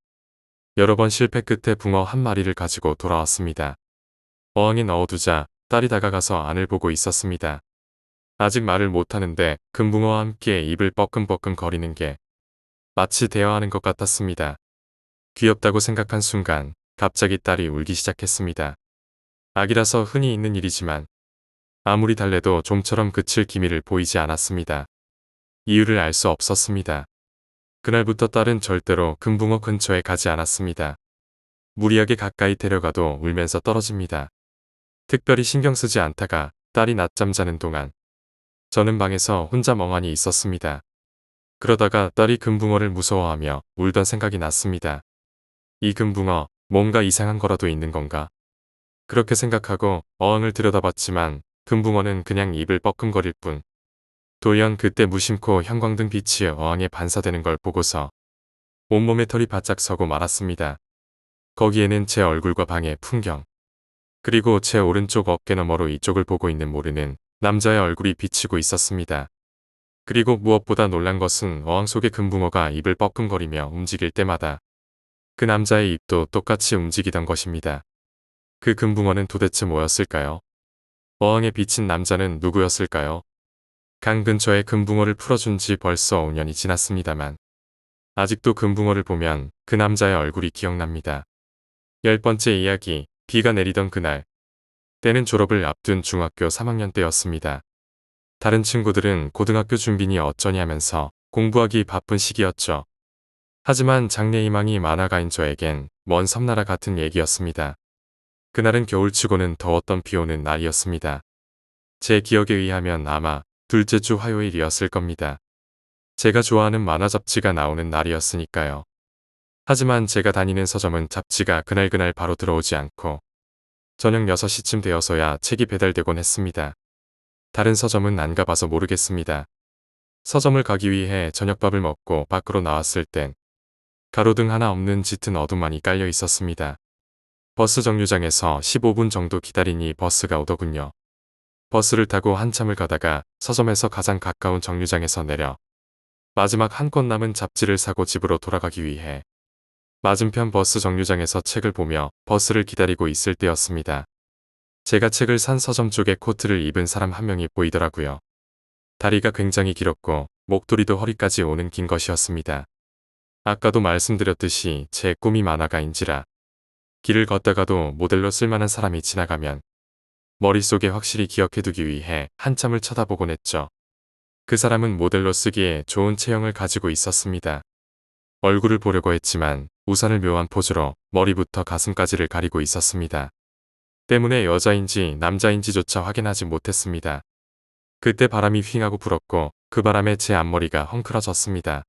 여러 번 실패 끝에 붕어 한 마리를 가지고 돌아왔습니다. 어항에 넣어두자 딸이 다가가서 안을 보고 있었습니다. 아직 말을 못하는데 금붕어와 함께 입을 뻐끔뻐끔 거리는 게 마치 대화하는 것 같았습니다. 귀엽다고 생각한 순간 갑자기 딸이 울기 시작했습니다. 아기라서 흔히 있는 일이지만 아무리 달래도 좀처럼 그칠 기미를 보이지 않았습니다. 이유를 알 수 없었습니다. 그날부터 딸은 절대로 금붕어 근처에 가지 않았습니다. 무리하게 가까이 데려가도 울면서 떨어집니다. 특별히 신경 쓰지 않다가 딸이 낮잠 자는 동안 저는 방에서 혼자 멍하니 있었습니다. 그러다가 딸이 금붕어를 무서워하며 울던 생각이 났습니다. 이 금붕어, 뭔가 이상한 거라도 있는 건가? 그렇게 생각하고 어항을 들여다봤지만 금붕어는 그냥 입을 뻐끔거릴 뿐. 돌연 그때 무심코 형광등 빛이 어항에 반사되는 걸 보고서 온몸에 털이 바짝 서고 말았습니다. 거기에는 제 얼굴과 방의 풍경, 그리고 제 오른쪽 어깨 너머로 이쪽을 보고 있는 모르는 남자의 얼굴이 비치고 있었습니다. 그리고 무엇보다 놀란 것은 어항 속의 금붕어가 입을 뻐끔거리며 움직일 때마다 그 남자의 입도 똑같이 움직이던 것입니다. 그 금붕어는 도대체 뭐였을까요? 어항에 비친 남자는 누구였을까요? 강 근처에 금붕어를 풀어준 지 벌써 5년이 지났습니다만 아직도 금붕어를 보면 그 남자의 얼굴이 기억납니다. 10번째 이야기, 비가 내리던 그날. 때는 졸업을 앞둔 중학교 3학년 때였습니다. 다른 친구들은 고등학교 준비니 어쩌니 하면서 공부하기 바쁜 시기였죠. 하지만 장래희망이 만화가인 저에겐 먼 섬나라 같은 얘기였습니다. 그날은 겨울치고는 더웠던 비오는 날이었습니다. 제 기억에 의하면 아마 둘째 주 화요일이었을 겁니다. 제가 좋아하는 만화 잡지가 나오는 날이었으니까요. 하지만 제가 다니는 서점은 잡지가 그날 바로 들어오지 않고 저녁 6시쯤 되어서야 책이 배달되곤 했습니다. 다른 서점은 안 가봐서 모르겠습니다. 서점을 가기 위해 저녁밥을 먹고 밖으로 나왔을 땐 가로등 하나 없는 짙은 어둠만이 깔려 있었습니다. 버스 정류장에서 15분 정도 기다리니 버스가 오더군요. 버스를 타고 한참을 가다가 서점에서 가장 가까운 정류장에서 내려 마지막 한 권 남은 잡지를 사고 집으로 돌아가기 위해 맞은편 버스 정류장에서 책을 보며 버스를 기다리고 있을 때였습니다. 제가 책을 산 서점 쪽에 코트를 입은 사람 한 명이 보이더라고요. 다리가 굉장히 길었고 목도리도 허리까지 오는 긴 것이었습니다. 아까도 말씀드렸듯이 제 꿈이 만화가인지라 길을 걷다가도 모델로 쓸만한 사람이 지나가면 머릿속에 확실히 기억해두기 위해 한참을 쳐다보곤 했죠. 그 사람은 모델로 쓰기에 좋은 체형을 가지고 있었습니다. 얼굴을 보려고 했지만 우산을 묘한 포즈로 머리부터 가슴까지를 가리고 있었습니다. 때문에 여자인지 남자인지조차 확인하지 못했습니다. 그때 바람이 휑하고 불었고 그 바람에 제 앞머리가 헝클어졌습니다.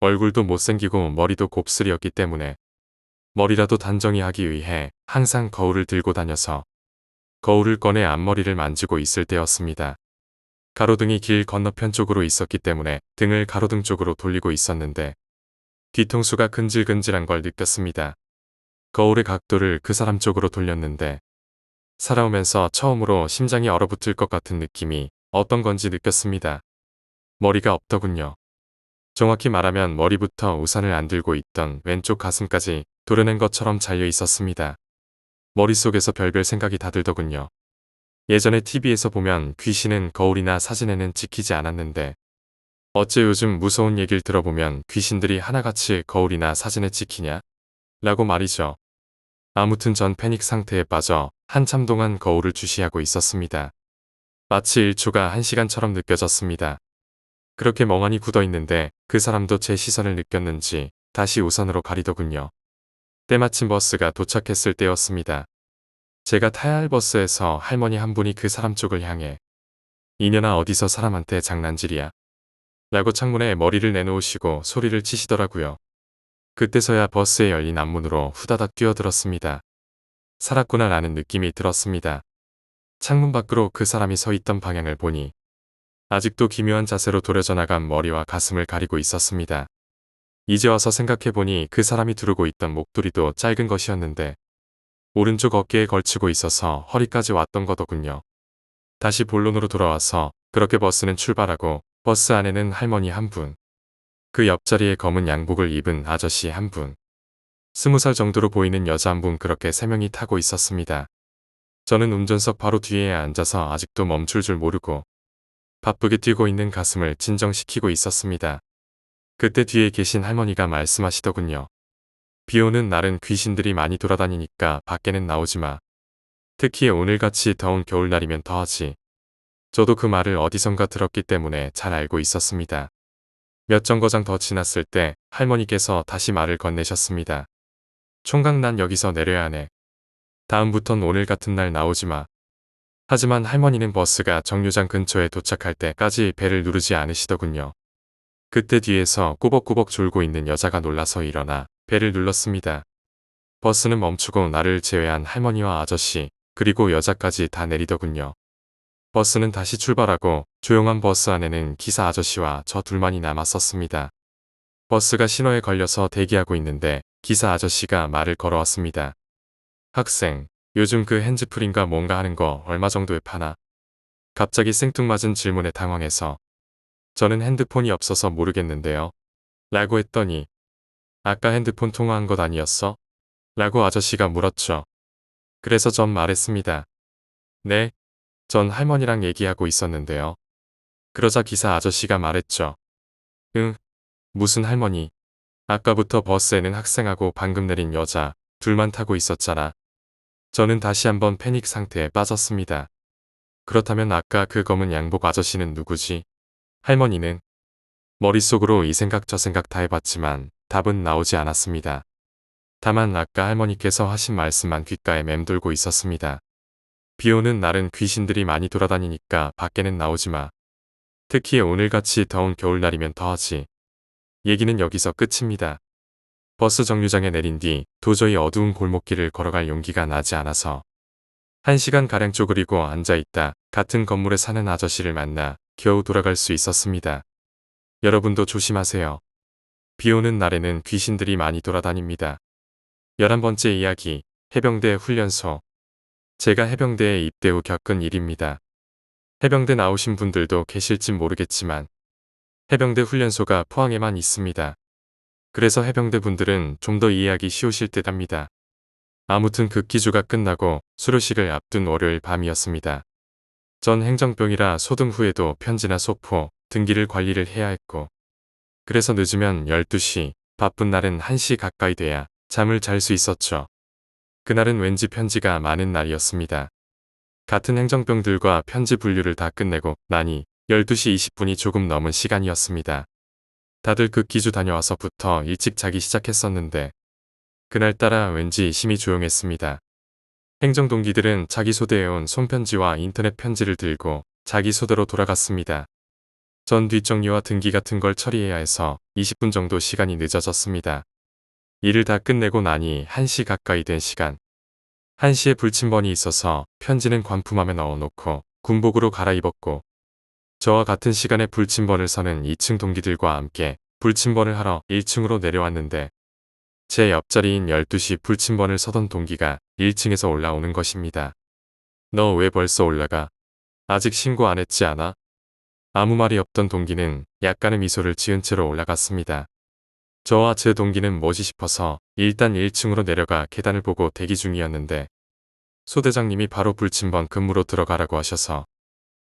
얼굴도 못생기고 머리도 곱슬이었기 때문에 머리라도 단정히 하기 위해 항상 거울을 들고 다녀서 거울을 꺼내 앞머리를 만지고 있을 때였습니다. 가로등이 길 건너편 쪽으로 있었기 때문에 등을 가로등 쪽으로 돌리고 있었는데 뒤통수가 근질근질한 걸 느꼈습니다. 거울의 각도를 그 사람 쪽으로 돌렸는데 살아오면서 처음으로 심장이 얼어붙을 것 같은 느낌이 어떤 건지 느꼈습니다. 머리가 없더군요. 정확히 말하면 머리부터 우산을 안 들고 있던 왼쪽 가슴까지 도려낸 것처럼 잘려 있었습니다. 머릿속에서 별별 생각이 다 들더군요. 예전에 TV에서 보면 귀신은 거울이나 사진에는 찍히지 않았는데 어째 요즘 무서운 얘기를 들어보면 귀신들이 하나같이 거울이나 사진에 찍히냐? 라고 말이죠. 아무튼 전 패닉 상태에 빠져 한참 동안 거울을 주시하고 있었습니다. 마치 1초가 1시간처럼 느껴졌습니다. 그렇게 멍하니 굳어 있는데 그 사람도 제 시선을 느꼈는지 다시 우산으로 가리더군요. 때마침 버스가 도착했을 때였습니다. 제가 타야 할 버스에서 할머니 한 분이 그 사람 쪽을 향해 이년아 어디서 사람한테 장난질이야? 라고 창문에 머리를 내놓으시고 소리를 치시더라고요. 그때서야 버스에 열린 앞문으로 후다닥 뛰어들었습니다. 살았구나 라는 느낌이 들었습니다. 창문 밖으로 그 사람이 서 있던 방향을 보니 아직도 기묘한 자세로 도려져 나간 머리와 가슴을 가리고 있었습니다. 이제 와서 생각해보니 그 사람이 두르고 있던 목도리도 짧은 것이었는데 오른쪽 어깨에 걸치고 있어서 허리까지 왔던 거더군요. 다시 본론으로 돌아와서 그렇게 버스는 출발하고 버스 안에는 할머니 한 분, 그 옆자리에 검은 양복을 입은 아저씨 한 분, 20살 정도로 보이는 여자 한 분 그렇게 3명이 타고 있었습니다. 저는 운전석 바로 뒤에 앉아서 아직도 멈출 줄 모르고 바쁘게 뛰고 있는 가슴을 진정시키고 있었습니다. 그때 뒤에 계신 할머니가 말씀하시더군요. 비 오는 날은 귀신들이 많이 돌아다니니까 밖에는 나오지 마. 특히 오늘같이 더운 겨울날이면 더하지. 저도 그 말을 어디선가 들었기 때문에 잘 알고 있었습니다. 몇 정거장 더 지났을 때 할머니께서 다시 말을 건네셨습니다. 총각 난 여기서 내려야 하네. 다음부턴 오늘 같은 날 나오지 마. 하지만 할머니는 버스가 정류장 근처에 도착할 때까지 벨을 누르지 않으시더군요. 그때 뒤에서 꾸벅꾸벅 졸고 있는 여자가 놀라서 일어나 벨을 눌렀습니다. 버스는 멈추고 나를 제외한 할머니와 아저씨 그리고 여자까지 다 내리더군요. 버스는 다시 출발하고 조용한 버스 안에는 기사 아저씨와 저 둘만이 남았었습니다. 버스가 신호에 걸려서 대기하고 있는데 기사 아저씨가 말을 걸어왔습니다. 학생, 요즘 그 핸즈프린가 뭔가 하는 거 얼마 정도에 파나? 갑자기 생뚱맞은 질문에 당황해서 저는 핸드폰이 없어서 모르겠는데요. 라고 했더니 아까 핸드폰 통화한 것 아니었어? 라고 아저씨가 물었죠. 그래서 전 말했습니다. 네, 전 할머니랑 얘기하고 있었는데요. 그러자 기사 아저씨가 말했죠. 응, 무슨 할머니? 아까부터 버스에는 학생하고 방금 내린 여자 둘만 타고 있었잖아. 저는 다시 한번 패닉 상태에 빠졌습니다. 그렇다면 아까 그 검은 양복 아저씨는 누구지? 할머니는? 머릿속으로 이 생각 저 생각 다 해봤지만 답은 나오지 않았습니다. 다만 아까 할머니께서 하신 말씀만 귓가에 맴돌고 있었습니다. 비 오는 날은 귀신들이 많이 돌아다니니까 밖에는 나오지 마. 특히 오늘같이 더운 겨울날이면 더하지. 얘기는 여기서 끝입니다. 버스 정류장에 내린 뒤 도저히 어두운 골목길을 걸어갈 용기가 나지 않아서 1시간가량 쪼그리고 앉아있다 같은 건물에 사는 아저씨를 만나 겨우 돌아갈 수 있었습니다. 여러분도 조심하세요. 비 오는 날에는 귀신들이 많이 돌아다닙니다. 11번째 이야기, 해병대 훈련소. 제가 해병대에 입대 후 겪은 일입니다. 해병대 나오신 분들도 계실진 모르겠지만 해병대 훈련소가 포항에만 있습니다. 그래서 해병대 분들은 좀 더 이해하기 쉬우실 듯 합니다. 아무튼 극기주가 끝나고 수료식을 앞둔 월요일 밤이었습니다. 전 행정병이라 소등 후에도 편지나 소포, 등기를 관리를 해야 했고 그래서 늦으면 12시, 바쁜 날은 1시 가까이 돼야 잠을 잘 수 있었죠. 그날은 왠지 편지가 많은 날이었습니다. 같은 행정병들과 편지 분류를 다 끝내고 나니 12시 20분이 조금 넘은 시간이었습니다. 다들 극기주 다녀와서부터 일찍 자기 시작했었는데 그날따라 왠지 심히 조용했습니다. 행정동기들은 자기 소대해온 손편지와 인터넷 편지를 들고 자기 소대로 돌아갔습니다. 전 뒷정리와 등기 같은 걸 처리해야 해서 20분 정도 시간이 늦어졌습니다. 일을 다 끝내고 나니 1시 가까이 된 시간. 1시에 불침번이 있어서 편지는 관품함에 넣어놓고 군복으로 갈아입었고 저와 같은 시간에 불침번을 서는 2층 동기들과 함께 불침번을 하러 1층으로 내려왔는데 제 옆자리인 12시 불침번을 서던 동기가 1층에서 올라오는 것입니다. 너 왜 벌써 올라가? 아직 신고 안 했지 않아? 아무 말이 없던 동기는 약간의 미소를 지은 채로 올라갔습니다. 저와 제 동기는 뭐지 싶어서 일단 1층으로 내려가 계단을 보고 대기 중이었는데 소대장님이 바로 불침번 근무로 들어가라고 하셔서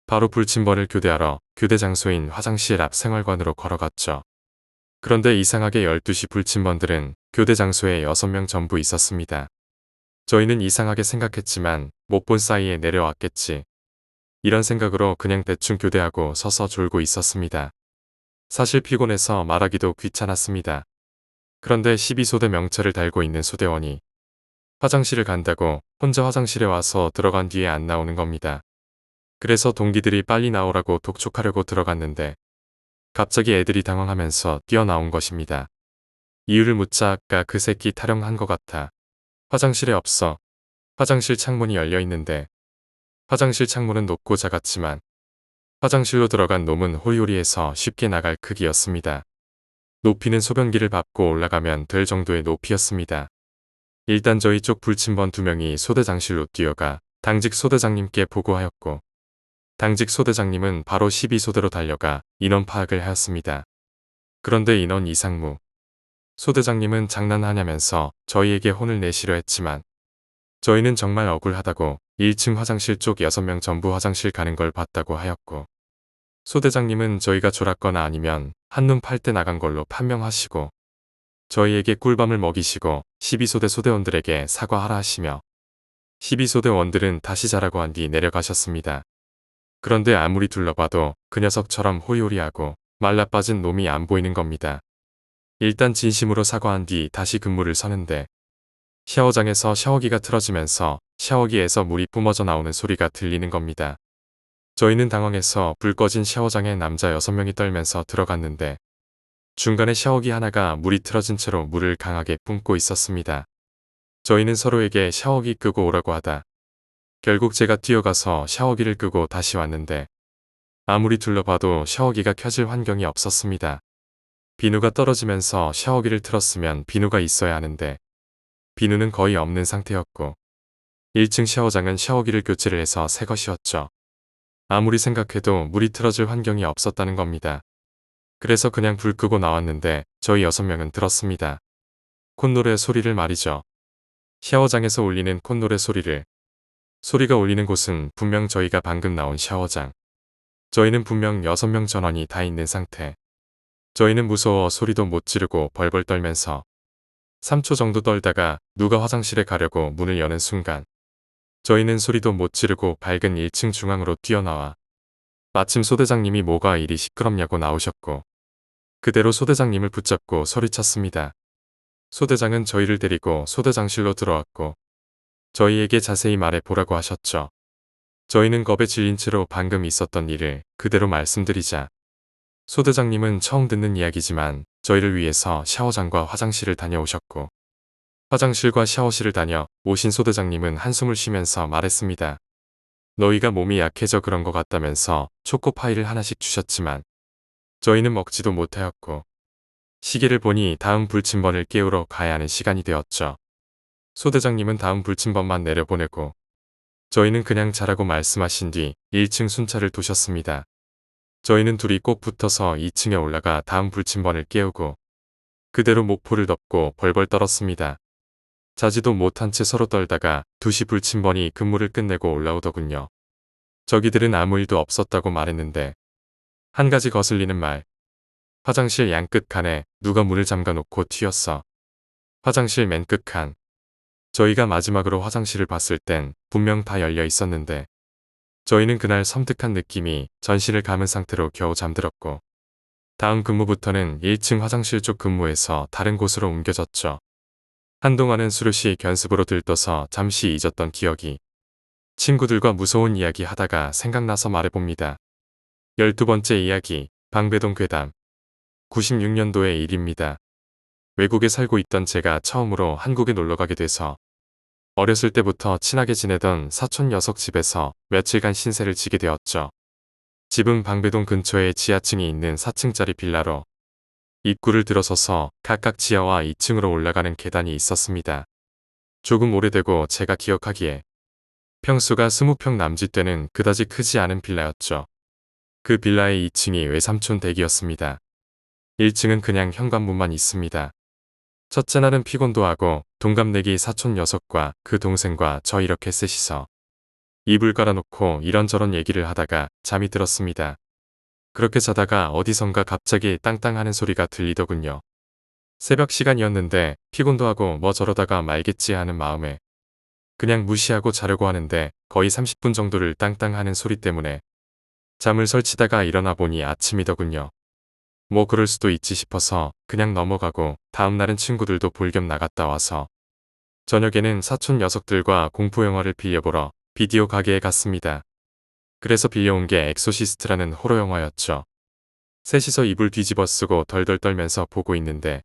바로 불침번을 교대하러 교대 장소인 화장실 앞 생활관으로 걸어갔죠. 그런데 이상하게 12시 불침번들은 교대 장소에 6명 전부 있었습니다. 저희는 이상하게 생각했지만 못 본 사이에 내려왔겠지. 이런 생각으로 그냥 대충 교대하고 서서 졸고 있었습니다. 사실 피곤해서 말하기도 귀찮았습니다. 그런데 12소대 명찰을 달고 있는 소대원이 화장실을 간다고 혼자 화장실에 와서 들어간 뒤에 안 나오는 겁니다. 그래서 동기들이 빨리 나오라고 독촉하려고 들어갔는데 갑자기 애들이 당황하면서 뛰어나온 것입니다. 이유를 묻자 아까 그 새끼 타령한 것 같아. 화장실에 없어. 화장실 창문이 열려 있는데 화장실 창문은 높고 작았지만 화장실로 들어간 놈은 호리호리해서 쉽게 나갈 크기였습니다. 높이는 소변기를 밟고 올라가면 될 정도의 높이였습니다. 일단 저희 쪽 불침번 2명이 소대장실로 뛰어가 당직 소대장님께 보고하였고 당직 소대장님은 바로 12소대로 달려가 인원 파악을 하였습니다. 그런데 인원 이상무 소대장님은 장난하냐면서 저희에게 혼을 내시려 했지만 저희는 정말 억울하다고 1층 화장실 쪽 6명 전부 화장실 가는 걸 봤다고 하였고 소대장님은 저희가 졸았거나 아니면 한눈 팔 때 나간 걸로 판명하시고 저희에게 꿀밤을 먹이시고 12소대 소대원들에게 사과하라 하시며 12소대 원들은 다시 자라고 한 뒤 내려가셨습니다. 그런데 아무리 둘러봐도 그 녀석처럼 호리호리하고 말라빠진 놈이 안 보이는 겁니다. 일단 진심으로 사과한 뒤 다시 근무를 서는데 샤워장에서 샤워기가 틀어지면서 샤워기에서 물이 뿜어져 나오는 소리가 들리는 겁니다. 저희는 당황해서 불 꺼진 샤워장에 남자 6명이 떨면서 들어갔는데 중간에 샤워기 하나가 물이 틀어진 채로 물을 강하게 뿜고 있었습니다. 저희는 서로에게 샤워기 끄고 오라고 하다 결국 제가 뛰어가서 샤워기를 끄고 다시 왔는데 아무리 둘러봐도 샤워기가 켜질 환경이 없었습니다. 비누가 떨어지면서 샤워기를 틀었으면 비누가 있어야 하는데 비누는 거의 없는 상태였고 1층 샤워장은 샤워기를 교체를 해서 새 것이었죠. 아무리 생각해도 물이 틀어질 환경이 없었다는 겁니다. 그래서 그냥 불 끄고 나왔는데 저희 6명은 들었습니다. 콧노래 소리를 말이죠. 샤워장에서 울리는 콧노래 소리를. 소리가 울리는 곳은 분명 저희가 방금 나온 샤워장. 저희는 분명 6명 전원이 다 있는 상태. 저희는 무서워 소리도 못 지르고 벌벌 떨면서 3초 정도 떨다가 누가 화장실에 가려고 문을 여는 순간 저희는 소리도 못 지르고 밝은 1층 중앙으로 뛰어나와 마침 소대장님이 뭐가 이리 시끄럽냐고 나오셨고 그대로 소대장님을 붙잡고 소리쳤습니다. 소대장은 저희를 데리고 소대장실로 들어왔고 저희에게 자세히 말해 보라고 하셨죠. 저희는 겁에 질린 채로 방금 있었던 일을 그대로 말씀드리자 소대장님은 처음 듣는 이야기지만 저희를 위해서 샤워장과 화장실을 다녀오셨고 화장실과 샤워실을 다녀 오신 소대장님은 한숨을 쉬면서 말했습니다. 너희가 몸이 약해져 그런 것 같다면서 초코파이를 하나씩 주셨지만 저희는 먹지도 못하였고 시계를 보니 다음 불침번을 깨우러 가야 하는 시간이 되었죠. 소대장님은 다음 불침번만 내려보내고 저희는 그냥 자라고 말씀하신 뒤 1층 순찰을 두셨습니다. 저희는 둘이 꼭 붙어서 2층에 올라가 다음 불침번을 깨우고 그대로 목포를 덮고 벌벌 떨었습니다. 자지도 못한 채 서로 떨다가 2시 불침번이 근무를 끝내고 올라오더군요. 저기들은 아무 일도 없었다고 말했는데 한 가지 거슬리는 말. 화장실 양끝 칸에 누가 문을 잠가놓고 튀었어. 화장실 맨 끝 칸. 저희가 마지막으로 화장실을 봤을 땐 분명 다 열려 있었는데 저희는 그날 섬뜩한 느낌이 전신을 감은 상태로 겨우 잠들었고 다음 근무부터는 1층 화장실 쪽 근무에서 다른 곳으로 옮겨졌죠. 한동안은 수료시 견습으로 들떠서 잠시 잊었던 기억이 친구들과 무서운 이야기 하다가 생각나서 말해봅니다. 12번째 이야기, 방배동 괴담. 96년도의 일입니다. 외국에 살고 있던 제가 처음으로 한국에 놀러가게 돼서 어렸을 때부터 친하게 지내던 사촌 녀석 집에서 며칠간 신세를 지게 되었죠. 집은 방배동 근처에 지하층이 있는 4층짜리 빌라로 입구를 들어서서 각각 지하와 2층으로 올라가는 계단이 있었습니다. 조금 오래되고 제가 기억하기에 평수가 20평 남짓 되는 그다지 크지 않은 빌라였죠. 그 빌라의 2층이 외삼촌 댁이었습니다. 1층은 그냥 현관문만 있습니다. 첫째 날은 피곤도 하고 동갑내기 사촌 녀석과 그 동생과 저 이렇게 셋이서 이불 깔아놓고 이런저런 얘기를 하다가 잠이 들었습니다. 그렇게 자다가 어디선가 갑자기 땅땅 하는 소리가 들리더군요. 새벽 시간이었는데 피곤도 하고 뭐 저러다가 말겠지 하는 마음에 그냥 무시하고 자려고 하는데 거의 30분 정도를 땅땅 하는 소리 때문에 잠을 설치다가 일어나 보니 아침이더군요. 뭐 그럴 수도 있지 싶어서 그냥 넘어가고 다음날은 친구들도 볼겸 나갔다 와서 저녁에는 사촌 녀석들과 공포영화를 빌려보러 비디오 가게에 갔습니다. 그래서 빌려온 게 엑소시스트라는 호러 영화였죠. 셋이서 이불 뒤집어 쓰고 덜덜 떨면서 보고 있는데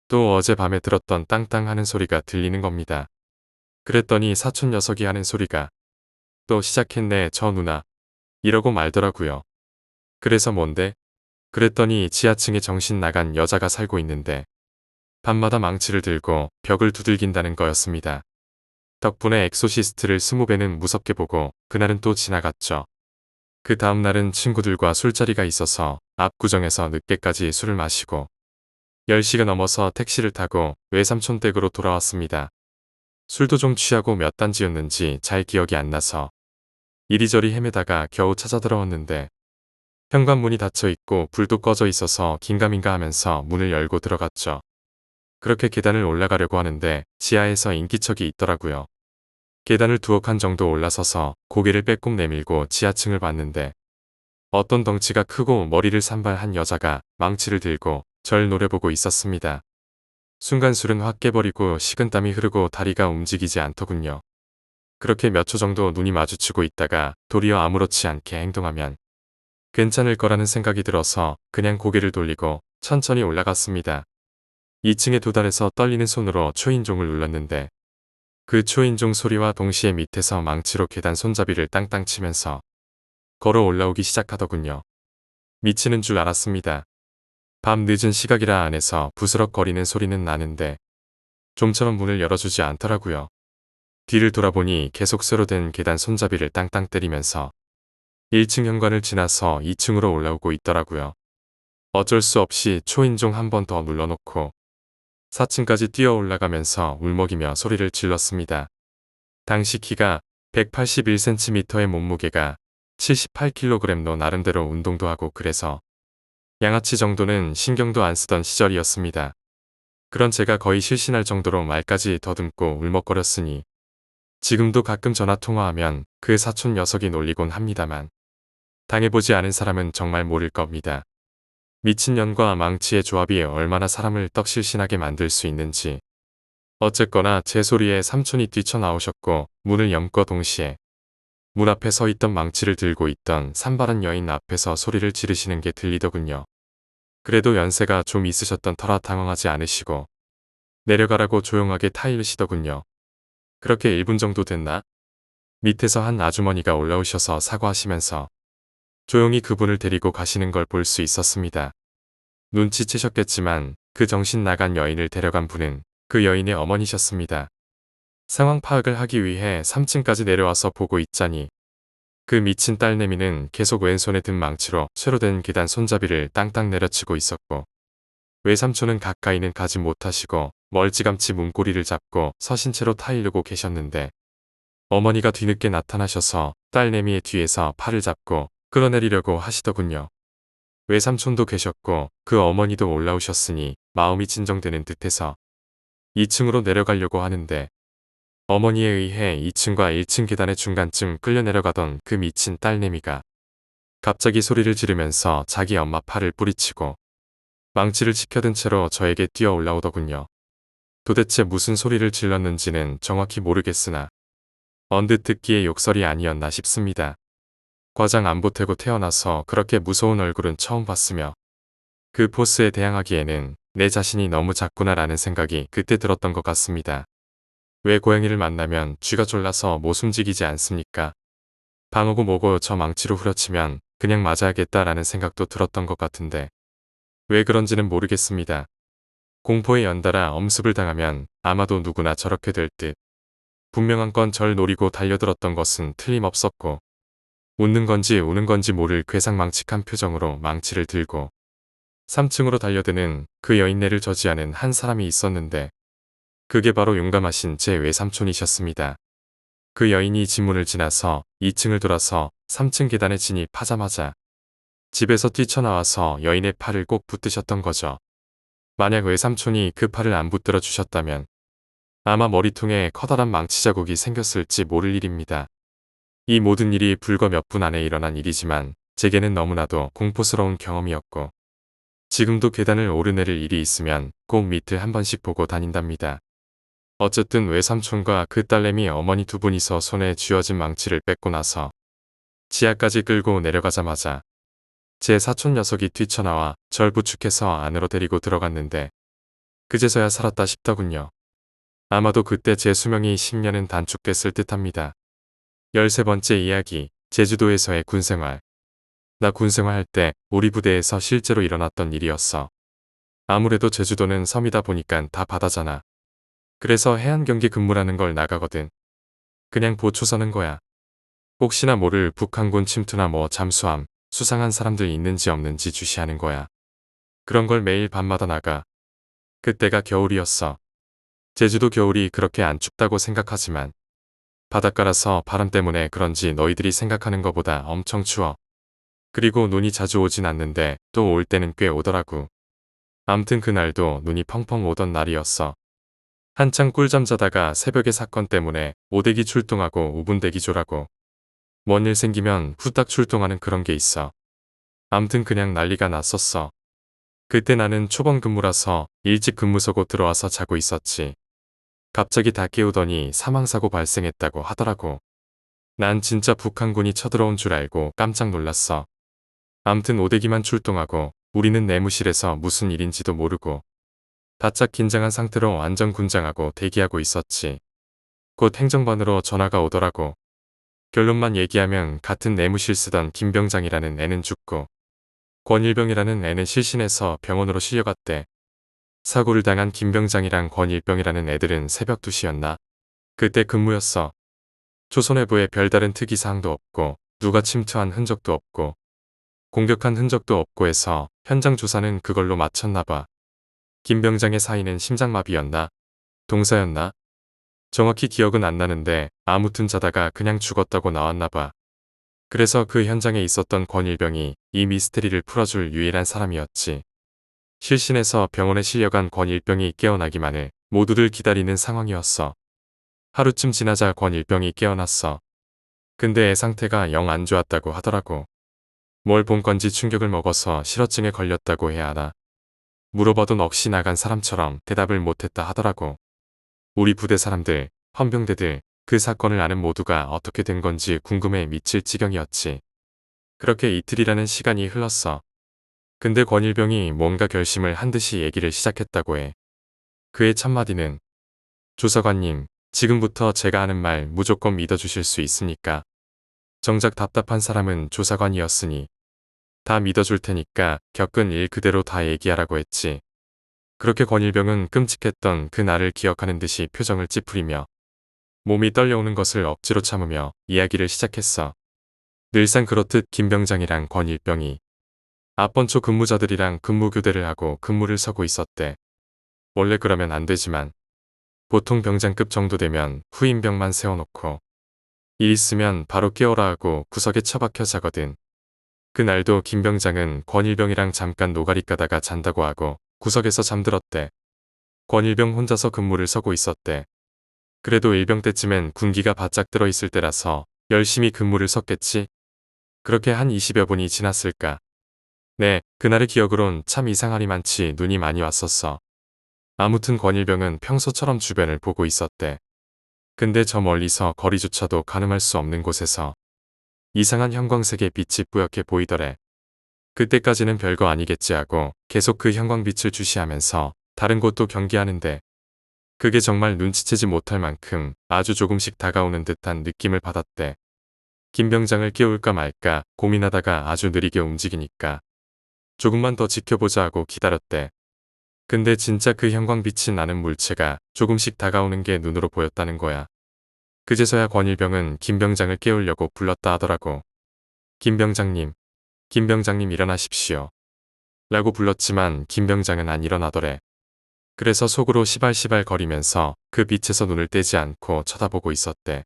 또 어젯밤에 들었던 땅땅 하는 소리가 들리는 겁니다. 그랬더니 사촌 녀석이 하는 소리가 또 시작했네 저 누나 이러고 말더라고요. 그래서 뭔데? 그랬더니 지하층에 정신 나간 여자가 살고 있는데 밤마다 망치를 들고 벽을 두들긴다는 거였습니다. 덕분에 엑소시스트를 20배는 무섭게 보고 그날은 또 지나갔죠. 그 다음날은 친구들과 술자리가 있어서 압구정에서 늦게까지 술을 마시고 10시가 넘어서 택시를 타고 외삼촌 댁으로 돌아왔습니다. 술도 좀 취하고 몇 단지였는지 잘 기억이 안 나서 이리저리 헤매다가 겨우 찾아 들어왔는데 현관문이 닫혀 있고 불도 꺼져 있어서 긴가민가 하면서 문을 열고 들어갔죠. 그렇게 계단을 올라가려고 하는데 지하에서 인기척이 있더라고요. 계단을 두어 칸 정도 올라서서 고개를 빼꼼 내밀고 지하층을 봤는데 어떤 덩치가 크고 머리를 산발한 여자가 망치를 들고 절 노려보고 있었습니다. 순간 술은 확 깨버리고 식은땀이 흐르고 다리가 움직이지 않더군요. 그렇게 몇 초 정도 눈이 마주치고 있다가 도리어 아무렇지 않게 행동하면 괜찮을 거라는 생각이 들어서 그냥 고개를 돌리고 천천히 올라갔습니다. 2층에 도달해서 떨리는 손으로 초인종을 눌렀는데 그 초인종 소리와 동시에 밑에서 망치로 계단 손잡이를 땅땅 치면서 걸어 올라오기 시작하더군요. 미치는 줄 알았습니다. 밤 늦은 시각이라 안에서 부스럭거리는 소리는 나는데 좀처럼 문을 열어주지 않더라고요. 뒤를 돌아보니 계속 쇠로 된 계단 손잡이를 땅땅 때리면서 1층 현관을 지나서 2층으로 올라오고 있더라고요. 어쩔 수 없이 초인종 한 번 더 눌러놓고 4층까지 뛰어 올라가면서 울먹이며 소리를 질렀습니다. 당시 키가 181cm의 몸무게가 78kg로 나름대로 운동도 하고 그래서 양아치 정도는 신경도 안 쓰던 시절이었습니다. 그런 제가 거의 실신할 정도로 말까지 더듬고 울먹거렸으니 지금도 가끔 전화통화하면 그 사촌 녀석이 놀리곤 합니다만 당해보지 않은 사람은 정말 모를 겁니다. 미친년과 망치의 조합이 얼마나 사람을 떡실신하게 만들 수 있는지. 어쨌거나 제 소리에 삼촌이 뛰쳐나오셨고 문을 염고 동시에 문 앞에 서 있던 망치를 들고 있던 산발한 여인 앞에서 소리를 지르시는 게 들리더군요. 그래도 연세가 좀 있으셨던 터라 당황하지 않으시고 내려가라고 조용하게 타이르시더군요. 그렇게 1분 정도 됐나? 밑에서 한 아주머니가 올라오셔서 사과하시면서 조용히 그분을 데리고 가시는 걸 볼 수 있었습니다. 눈치채셨겠지만 그 정신 나간 여인을 데려간 분은 그 여인의 어머니셨습니다. 상황 파악을 하기 위해 3층까지 내려와서 보고 있자니 그 미친 딸내미는 계속 왼손에 든 망치로 쇠로 된 계단 손잡이를 땅땅 내려치고 있었고 외삼촌은 가까이는 가지 못하시고 멀찌감치 문고리를 잡고 서신 채로 타이르고 계셨는데 어머니가 뒤늦게 나타나셔서 딸내미의 뒤에서 팔을 잡고 끌어내리려고 하시더군요. 외삼촌도 계셨고 그 어머니도 올라오셨으니 마음이 진정되는 듯해서 2층으로 내려가려고 하는데 어머니에 의해 2층과 1층 계단의 중간쯤 끌려 내려가던 그 미친 딸내미가 갑자기 소리를 지르면서 자기 엄마 팔을 뿌리치고 망치를 치켜든 채로 저에게 뛰어 올라오더군요. 도대체 무슨 소리를 질렀는지는 정확히 모르겠으나 언뜻 듣기에 욕설이 아니었나 싶습니다. 과장 안 보태고 태어나서 그렇게 무서운 얼굴은 처음 봤으며 그 포스에 대항하기에는 내 자신이 너무 작구나라는 생각이 그때 들었던 것 같습니다. 왜 고양이를 만나면 쥐가 졸라서 못 움직이지 않습니까? 방어고 뭐고 저 망치로 후려치면 그냥 맞아야겠다라는 생각도 들었던 것 같은데 왜 그런지는 모르겠습니다. 공포에 연달아 엄습을 당하면 아마도 누구나 저렇게 될 듯. 분명한 건 절 노리고 달려들었던 것은 틀림없었고 웃는 건지 우는 건지 모를 괴상망측한 표정으로 망치를 들고 3층으로 달려드는 그 여인네를 저지하는 한 사람이 있었는데 그게 바로 용감하신 제 외삼촌이셨습니다. 그 여인이 집문을 지나서 2층을 돌아서 3층 계단에 진입하자마자 집에서 뛰쳐나와서 여인의 팔을 꼭 붙드셨던 거죠. 만약 외삼촌이 그 팔을 안 붙들어 주셨다면 아마 머리통에 커다란 망치 자국이 생겼을지 모를 일입니다. 이 모든 일이 불과 몇 분 안에 일어난 일이지만 제게는 너무나도 공포스러운 경험이었고 지금도 계단을 오르내릴 일이 있으면 꼭 밑을 한 번씩 보고 다닌답니다. 어쨌든 외삼촌과 그 딸내미 어머니 두 분이서 손에 쥐어진 망치를 뺏고 나서 지하까지 끌고 내려가자마자 제 사촌 녀석이 뛰쳐나와 절 부축해서 안으로 데리고 들어갔는데 그제서야 살았다 싶더군요. 아마도 그때 제 수명이 10년은 단축됐을 듯합니다. 13번째 이야기, 제주도에서의 군생활. 나 군생활 할 때 우리 부대에서 실제로 일어났던 일이었어. 아무래도 제주도는 섬이다 보니까 다 바다잖아. 그래서 해안 경계 근무라는 걸 나가거든. 그냥 보초 서는 거야. 혹시나 모를 북한군 침투나 뭐 잠수함, 수상한 사람들 있는지 없는지 주시하는 거야. 그런 걸 매일 밤마다 나가. 그때가 겨울이었어. 제주도 겨울이 그렇게 안 춥다고 생각하지만 바닷가라서 바람 때문에 그런지 너희들이 생각하는 것보다 엄청 추워. 그리고 눈이 자주 오진 않는데 또 올 때는 꽤 오더라고. 암튼 그날도 눈이 펑펑 오던 날이었어. 한창 꿀잠 자다가 새벽에 사건 때문에 오대기 출동하고 5분 대기조라고. 뭔 일 생기면 후딱 출동하는 그런 게 있어. 암튼 그냥 난리가 났었어. 그때 나는 초번 근무라서 일찍 근무 서고 들어와서 자고 있었지. 갑자기 다 깨우더니 사망사고 발생했다고 하더라고. 난 진짜 북한군이 쳐들어온 줄 알고 깜짝 놀랐어. 암튼 오대기만 출동하고 우리는 내무실에서 무슨 일인지도 모르고 바짝 긴장한 상태로 완전 군장하고 대기하고 있었지. 곧 행정반으로 전화가 오더라고. 결론만 얘기하면 같은 내무실 쓰던 김병장이라는 애는 죽고 권일병이라는 애는 실신해서 병원으로 실려갔대. 사고를 당한 김병장이랑 권일병이라는 애들은 새벽 2시였나? 그때 근무였어. 조선해부에 별다른 특이사항도 없고 누가 침투한 흔적도 없고 공격한 흔적도 없고 해서 현장 조사는 그걸로 마쳤나봐. 김병장의 사인은 심장마비였나? 동사였나? 정확히 기억은 안 나는데 아무튼 자다가 그냥 죽었다고 나왔나봐. 그래서 그 현장에 있었던 권일병이 이 미스테리를 풀어줄 유일한 사람이었지. 실신해서 병원에 실려간 권일병이 깨어나기만을 모두들 기다리는 상황이었어. 하루쯤 지나자 권일병이 깨어났어. 근데 애 상태가 영 안 좋았다고 하더라고. 뭘 본 건지 충격을 먹어서 실어증에 걸렸다고 해야 하나. 물어봐도 넋이 나간 사람처럼 대답을 못했다 하더라고. 우리 부대 사람들, 헌병대들, 그 사건을 아는 모두가 어떻게 된 건지 궁금해 미칠 지경이었지. 그렇게 이틀이라는 시간이 흘렀어. 근데 권일병이 뭔가 결심을 한 듯이 얘기를 시작했다고 해. 그의 첫마디는 조사관님, 지금부터 제가 하는 말 무조건 믿어주실 수 있습니까? 정작 답답한 사람은 조사관이었으니 다 믿어줄 테니까 겪은 일 그대로 다 얘기하라고 했지. 그렇게 권일병은 끔찍했던 그 날을 기억하는 듯이 표정을 찌푸리며 몸이 떨려오는 것을 억지로 참으며 이야기를 시작했어. 늘상 그렇듯 김병장이랑 권일병이 앞번초 근무자들이랑 근무교대를 하고 근무를 서고 있었대. 원래 그러면 안 되지만 보통 병장급 정도 되면 후임병만 세워놓고 일 있으면 바로 깨워라 하고 구석에 처박혀 자거든. 그날도 김병장은 권일병이랑 잠깐 노가리 까다가 잔다고 하고 구석에서 잠들었대. 권일병 혼자서 근무를 서고 있었대. 그래도 일병 때쯤엔 군기가 바짝 들어있을 때라서 열심히 근무를 섰겠지. 그렇게 한 20여 분이 지났을까. 네, 그날의 기억으론 참 이상하리 많지 눈이 많이 왔었어. 아무튼 권일병은 평소처럼 주변을 보고 있었대. 근데 저 멀리서 거리조차도 가늠할 수 없는 곳에서 이상한 형광색의 빛이 뿌옇게 보이더래. 그때까지는 별거 아니겠지 하고 계속 그 형광빛을 주시하면서 다른 곳도 경계하는데 그게 정말 눈치채지 못할 만큼 아주 조금씩 다가오는 듯한 느낌을 받았대. 김병장을 깨울까 말까 고민하다가 아주 느리게 움직이니까 조금만 더 지켜보자 하고 기다렸대. 근데 진짜 그 형광빛이 나는 물체가 조금씩 다가오는 게 눈으로 보였다는 거야. 그제서야 권일병은 김병장을 깨우려고 불렀다 하더라고. 김병장님, 김병장님 일어나십시오. 라고 불렀지만 김병장은 안 일어나더래. 그래서 속으로 시발시발 거리면서 그 빛에서 눈을 떼지 않고 쳐다보고 있었대.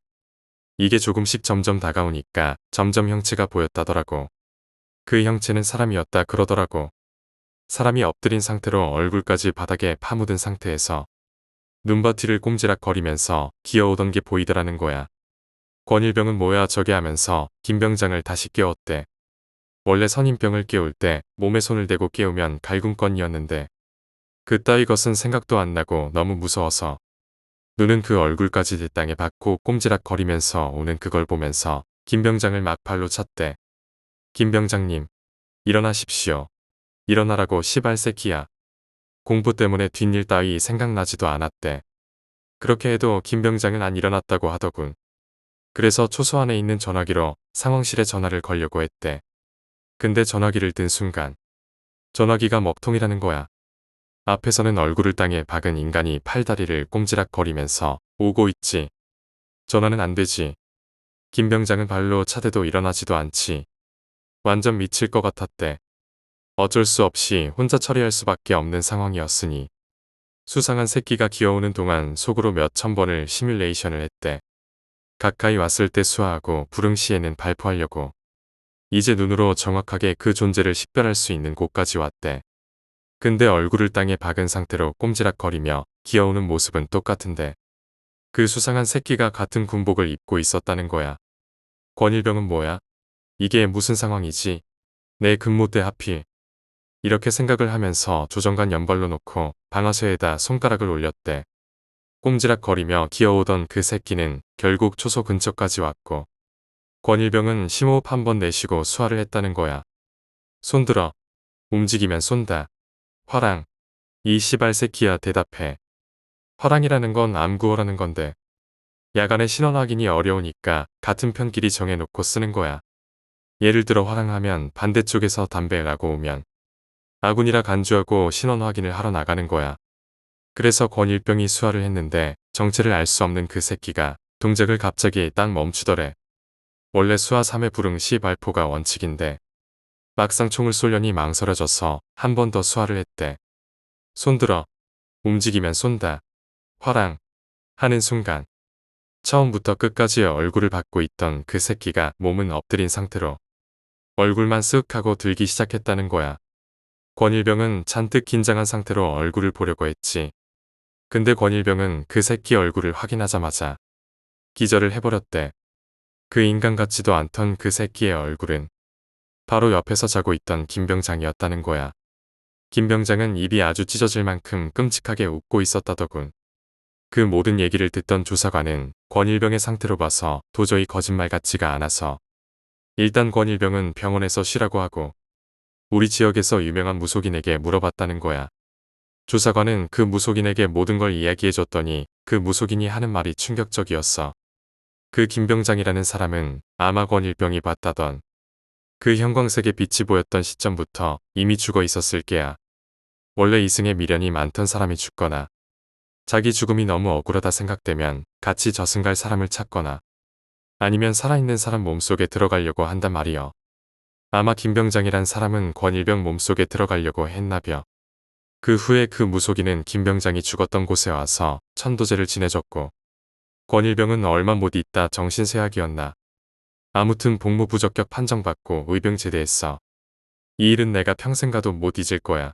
이게 조금씩 점점 다가오니까 점점 형체가 보였다더라고. 그 형체는 사람이었다 그러더라고. 사람이 엎드린 상태로 얼굴까지 바닥에 파묻은 상태에서 눈바티를 꼼지락거리면서 기어오던 게 보이더라는 거야. 권일병은 뭐야 저게 하면서 김병장을 다시 깨웠대. 원래 선임병을 깨울 때 몸에 손을 대고 깨우면 갈굼건이었는데 그따위 것은 생각도 안 나고 너무 무서워서 눈은 그 얼굴까지 땅에 박고 꼼지락거리면서 오는 그걸 보면서 김병장을 막 발로 찼대. 김병장님, 일어나십시오. 일어나라고 시발 새끼야. 공부 때문에 뒷일 따위 생각나지도 않았대. 그렇게 해도 김병장은 안 일어났다고 하더군. 그래서 초소 안에 있는 전화기로 상황실에 전화를 걸려고 했대. 근데 전화기를 든 순간 전화기가 먹통이라는 거야. 앞에서는 얼굴을 땅에 박은 인간이 팔다리를 꼼지락거리면서 오고 있지. 전화는 안 되지. 김병장은 발로 차대도 일어나지도 않지. 완전 미칠 것 같았대. 어쩔 수 없이 혼자 처리할 수밖에 없는 상황이었으니 수상한 새끼가 기어오는 동안 속으로 몇천 번을 시뮬레이션을 했대. 가까이 왔을 때 수화하고 불응 시에는 발포하려고. 이제 눈으로 정확하게 그 존재를 식별할 수 있는 곳까지 왔대. 근데 얼굴을 땅에 박은 상태로 꼼지락거리며 기어오는 모습은 똑같은데 그 수상한 새끼가 같은 군복을 입고 있었다는 거야. 권일병은 뭐야? 이게 무슨 상황이지? 내 근무 때 하필. 이렇게 생각을 하면서 조정관 연발로 놓고 방아쇠에다 손가락을 올렸대. 꼼지락거리며 기어오던 그 새끼는 결국 초소 근처까지 왔고 권일병은 심호흡 한 번 내쉬고 수화를 했다는 거야. 손들어. 움직이면 쏜다. 화랑. 이 시발 새끼야 대답해. 화랑이라는 건 암구어라는 건데 야간에 신원 확인이 어려우니까 같은 편끼리 정해놓고 쓰는 거야. 예를 들어 화랑하면 반대쪽에서 담배라고 오면 아군이라 간주하고 신원 확인을 하러 나가는 거야. 그래서 권일병이 수화를 했는데 정체를 알 수 없는 그 새끼가 동작을 갑자기 딱 멈추더래. 원래 수화 3회 불응 시 발포가 원칙인데 막상 총을 쏠려니 망설여져서 한 번 더 수화를 했대. 손들어. 움직이면 쏜다. 화랑. 하는 순간 처음부터 끝까지 얼굴을 받고 있던 그 새끼가 몸은 엎드린 상태로 얼굴만 쓱 하고 들기 시작했다는 거야. 권일병은 잔뜩 긴장한 상태로 얼굴을 보려고 했지. 근데 권일병은 그 새끼 얼굴을 확인하자마자 기절을 해버렸대. 그 인간 같지도 않던 그 새끼의 얼굴은 바로 옆에서 자고 있던 김병장이었다는 거야. 김병장은 입이 아주 찢어질 만큼 끔찍하게 웃고 있었다더군. 그 모든 얘기를 듣던 조사관은 권일병의 상태로 봐서 도저히 거짓말 같지가 않아서 일단 권일병은 병원에서 쉬라고 하고 우리 지역에서 유명한 무속인에게 물어봤다는 거야. 조사관은 그 무속인에게 모든 걸 이야기해줬더니 그 무속인이 하는 말이 충격적이었어. 그 김병장이라는 사람은 아마 권일병이 봤다던 그 형광색의 빛이 보였던 시점부터 이미 죽어 있었을 게야. 원래 이승에 미련이 많던 사람이 죽거나 자기 죽음이 너무 억울하다 생각되면 같이 저승갈 사람을 찾거나 아니면 살아있는 사람 몸속에 들어가려고 한단 말이여. 아마 김병장이란 사람은 권일병 몸속에 들어가려고 했나벼. 그 후에 그 무속인은 김병장이 죽었던 곳에 와서 천도제를 지내줬고 권일병은 얼마 못 있다 정신쇠약이었나. 아무튼 복무 부적격 판정받고 의병 제대했어. 이 일은 내가 평생 가도 못 잊을 거야.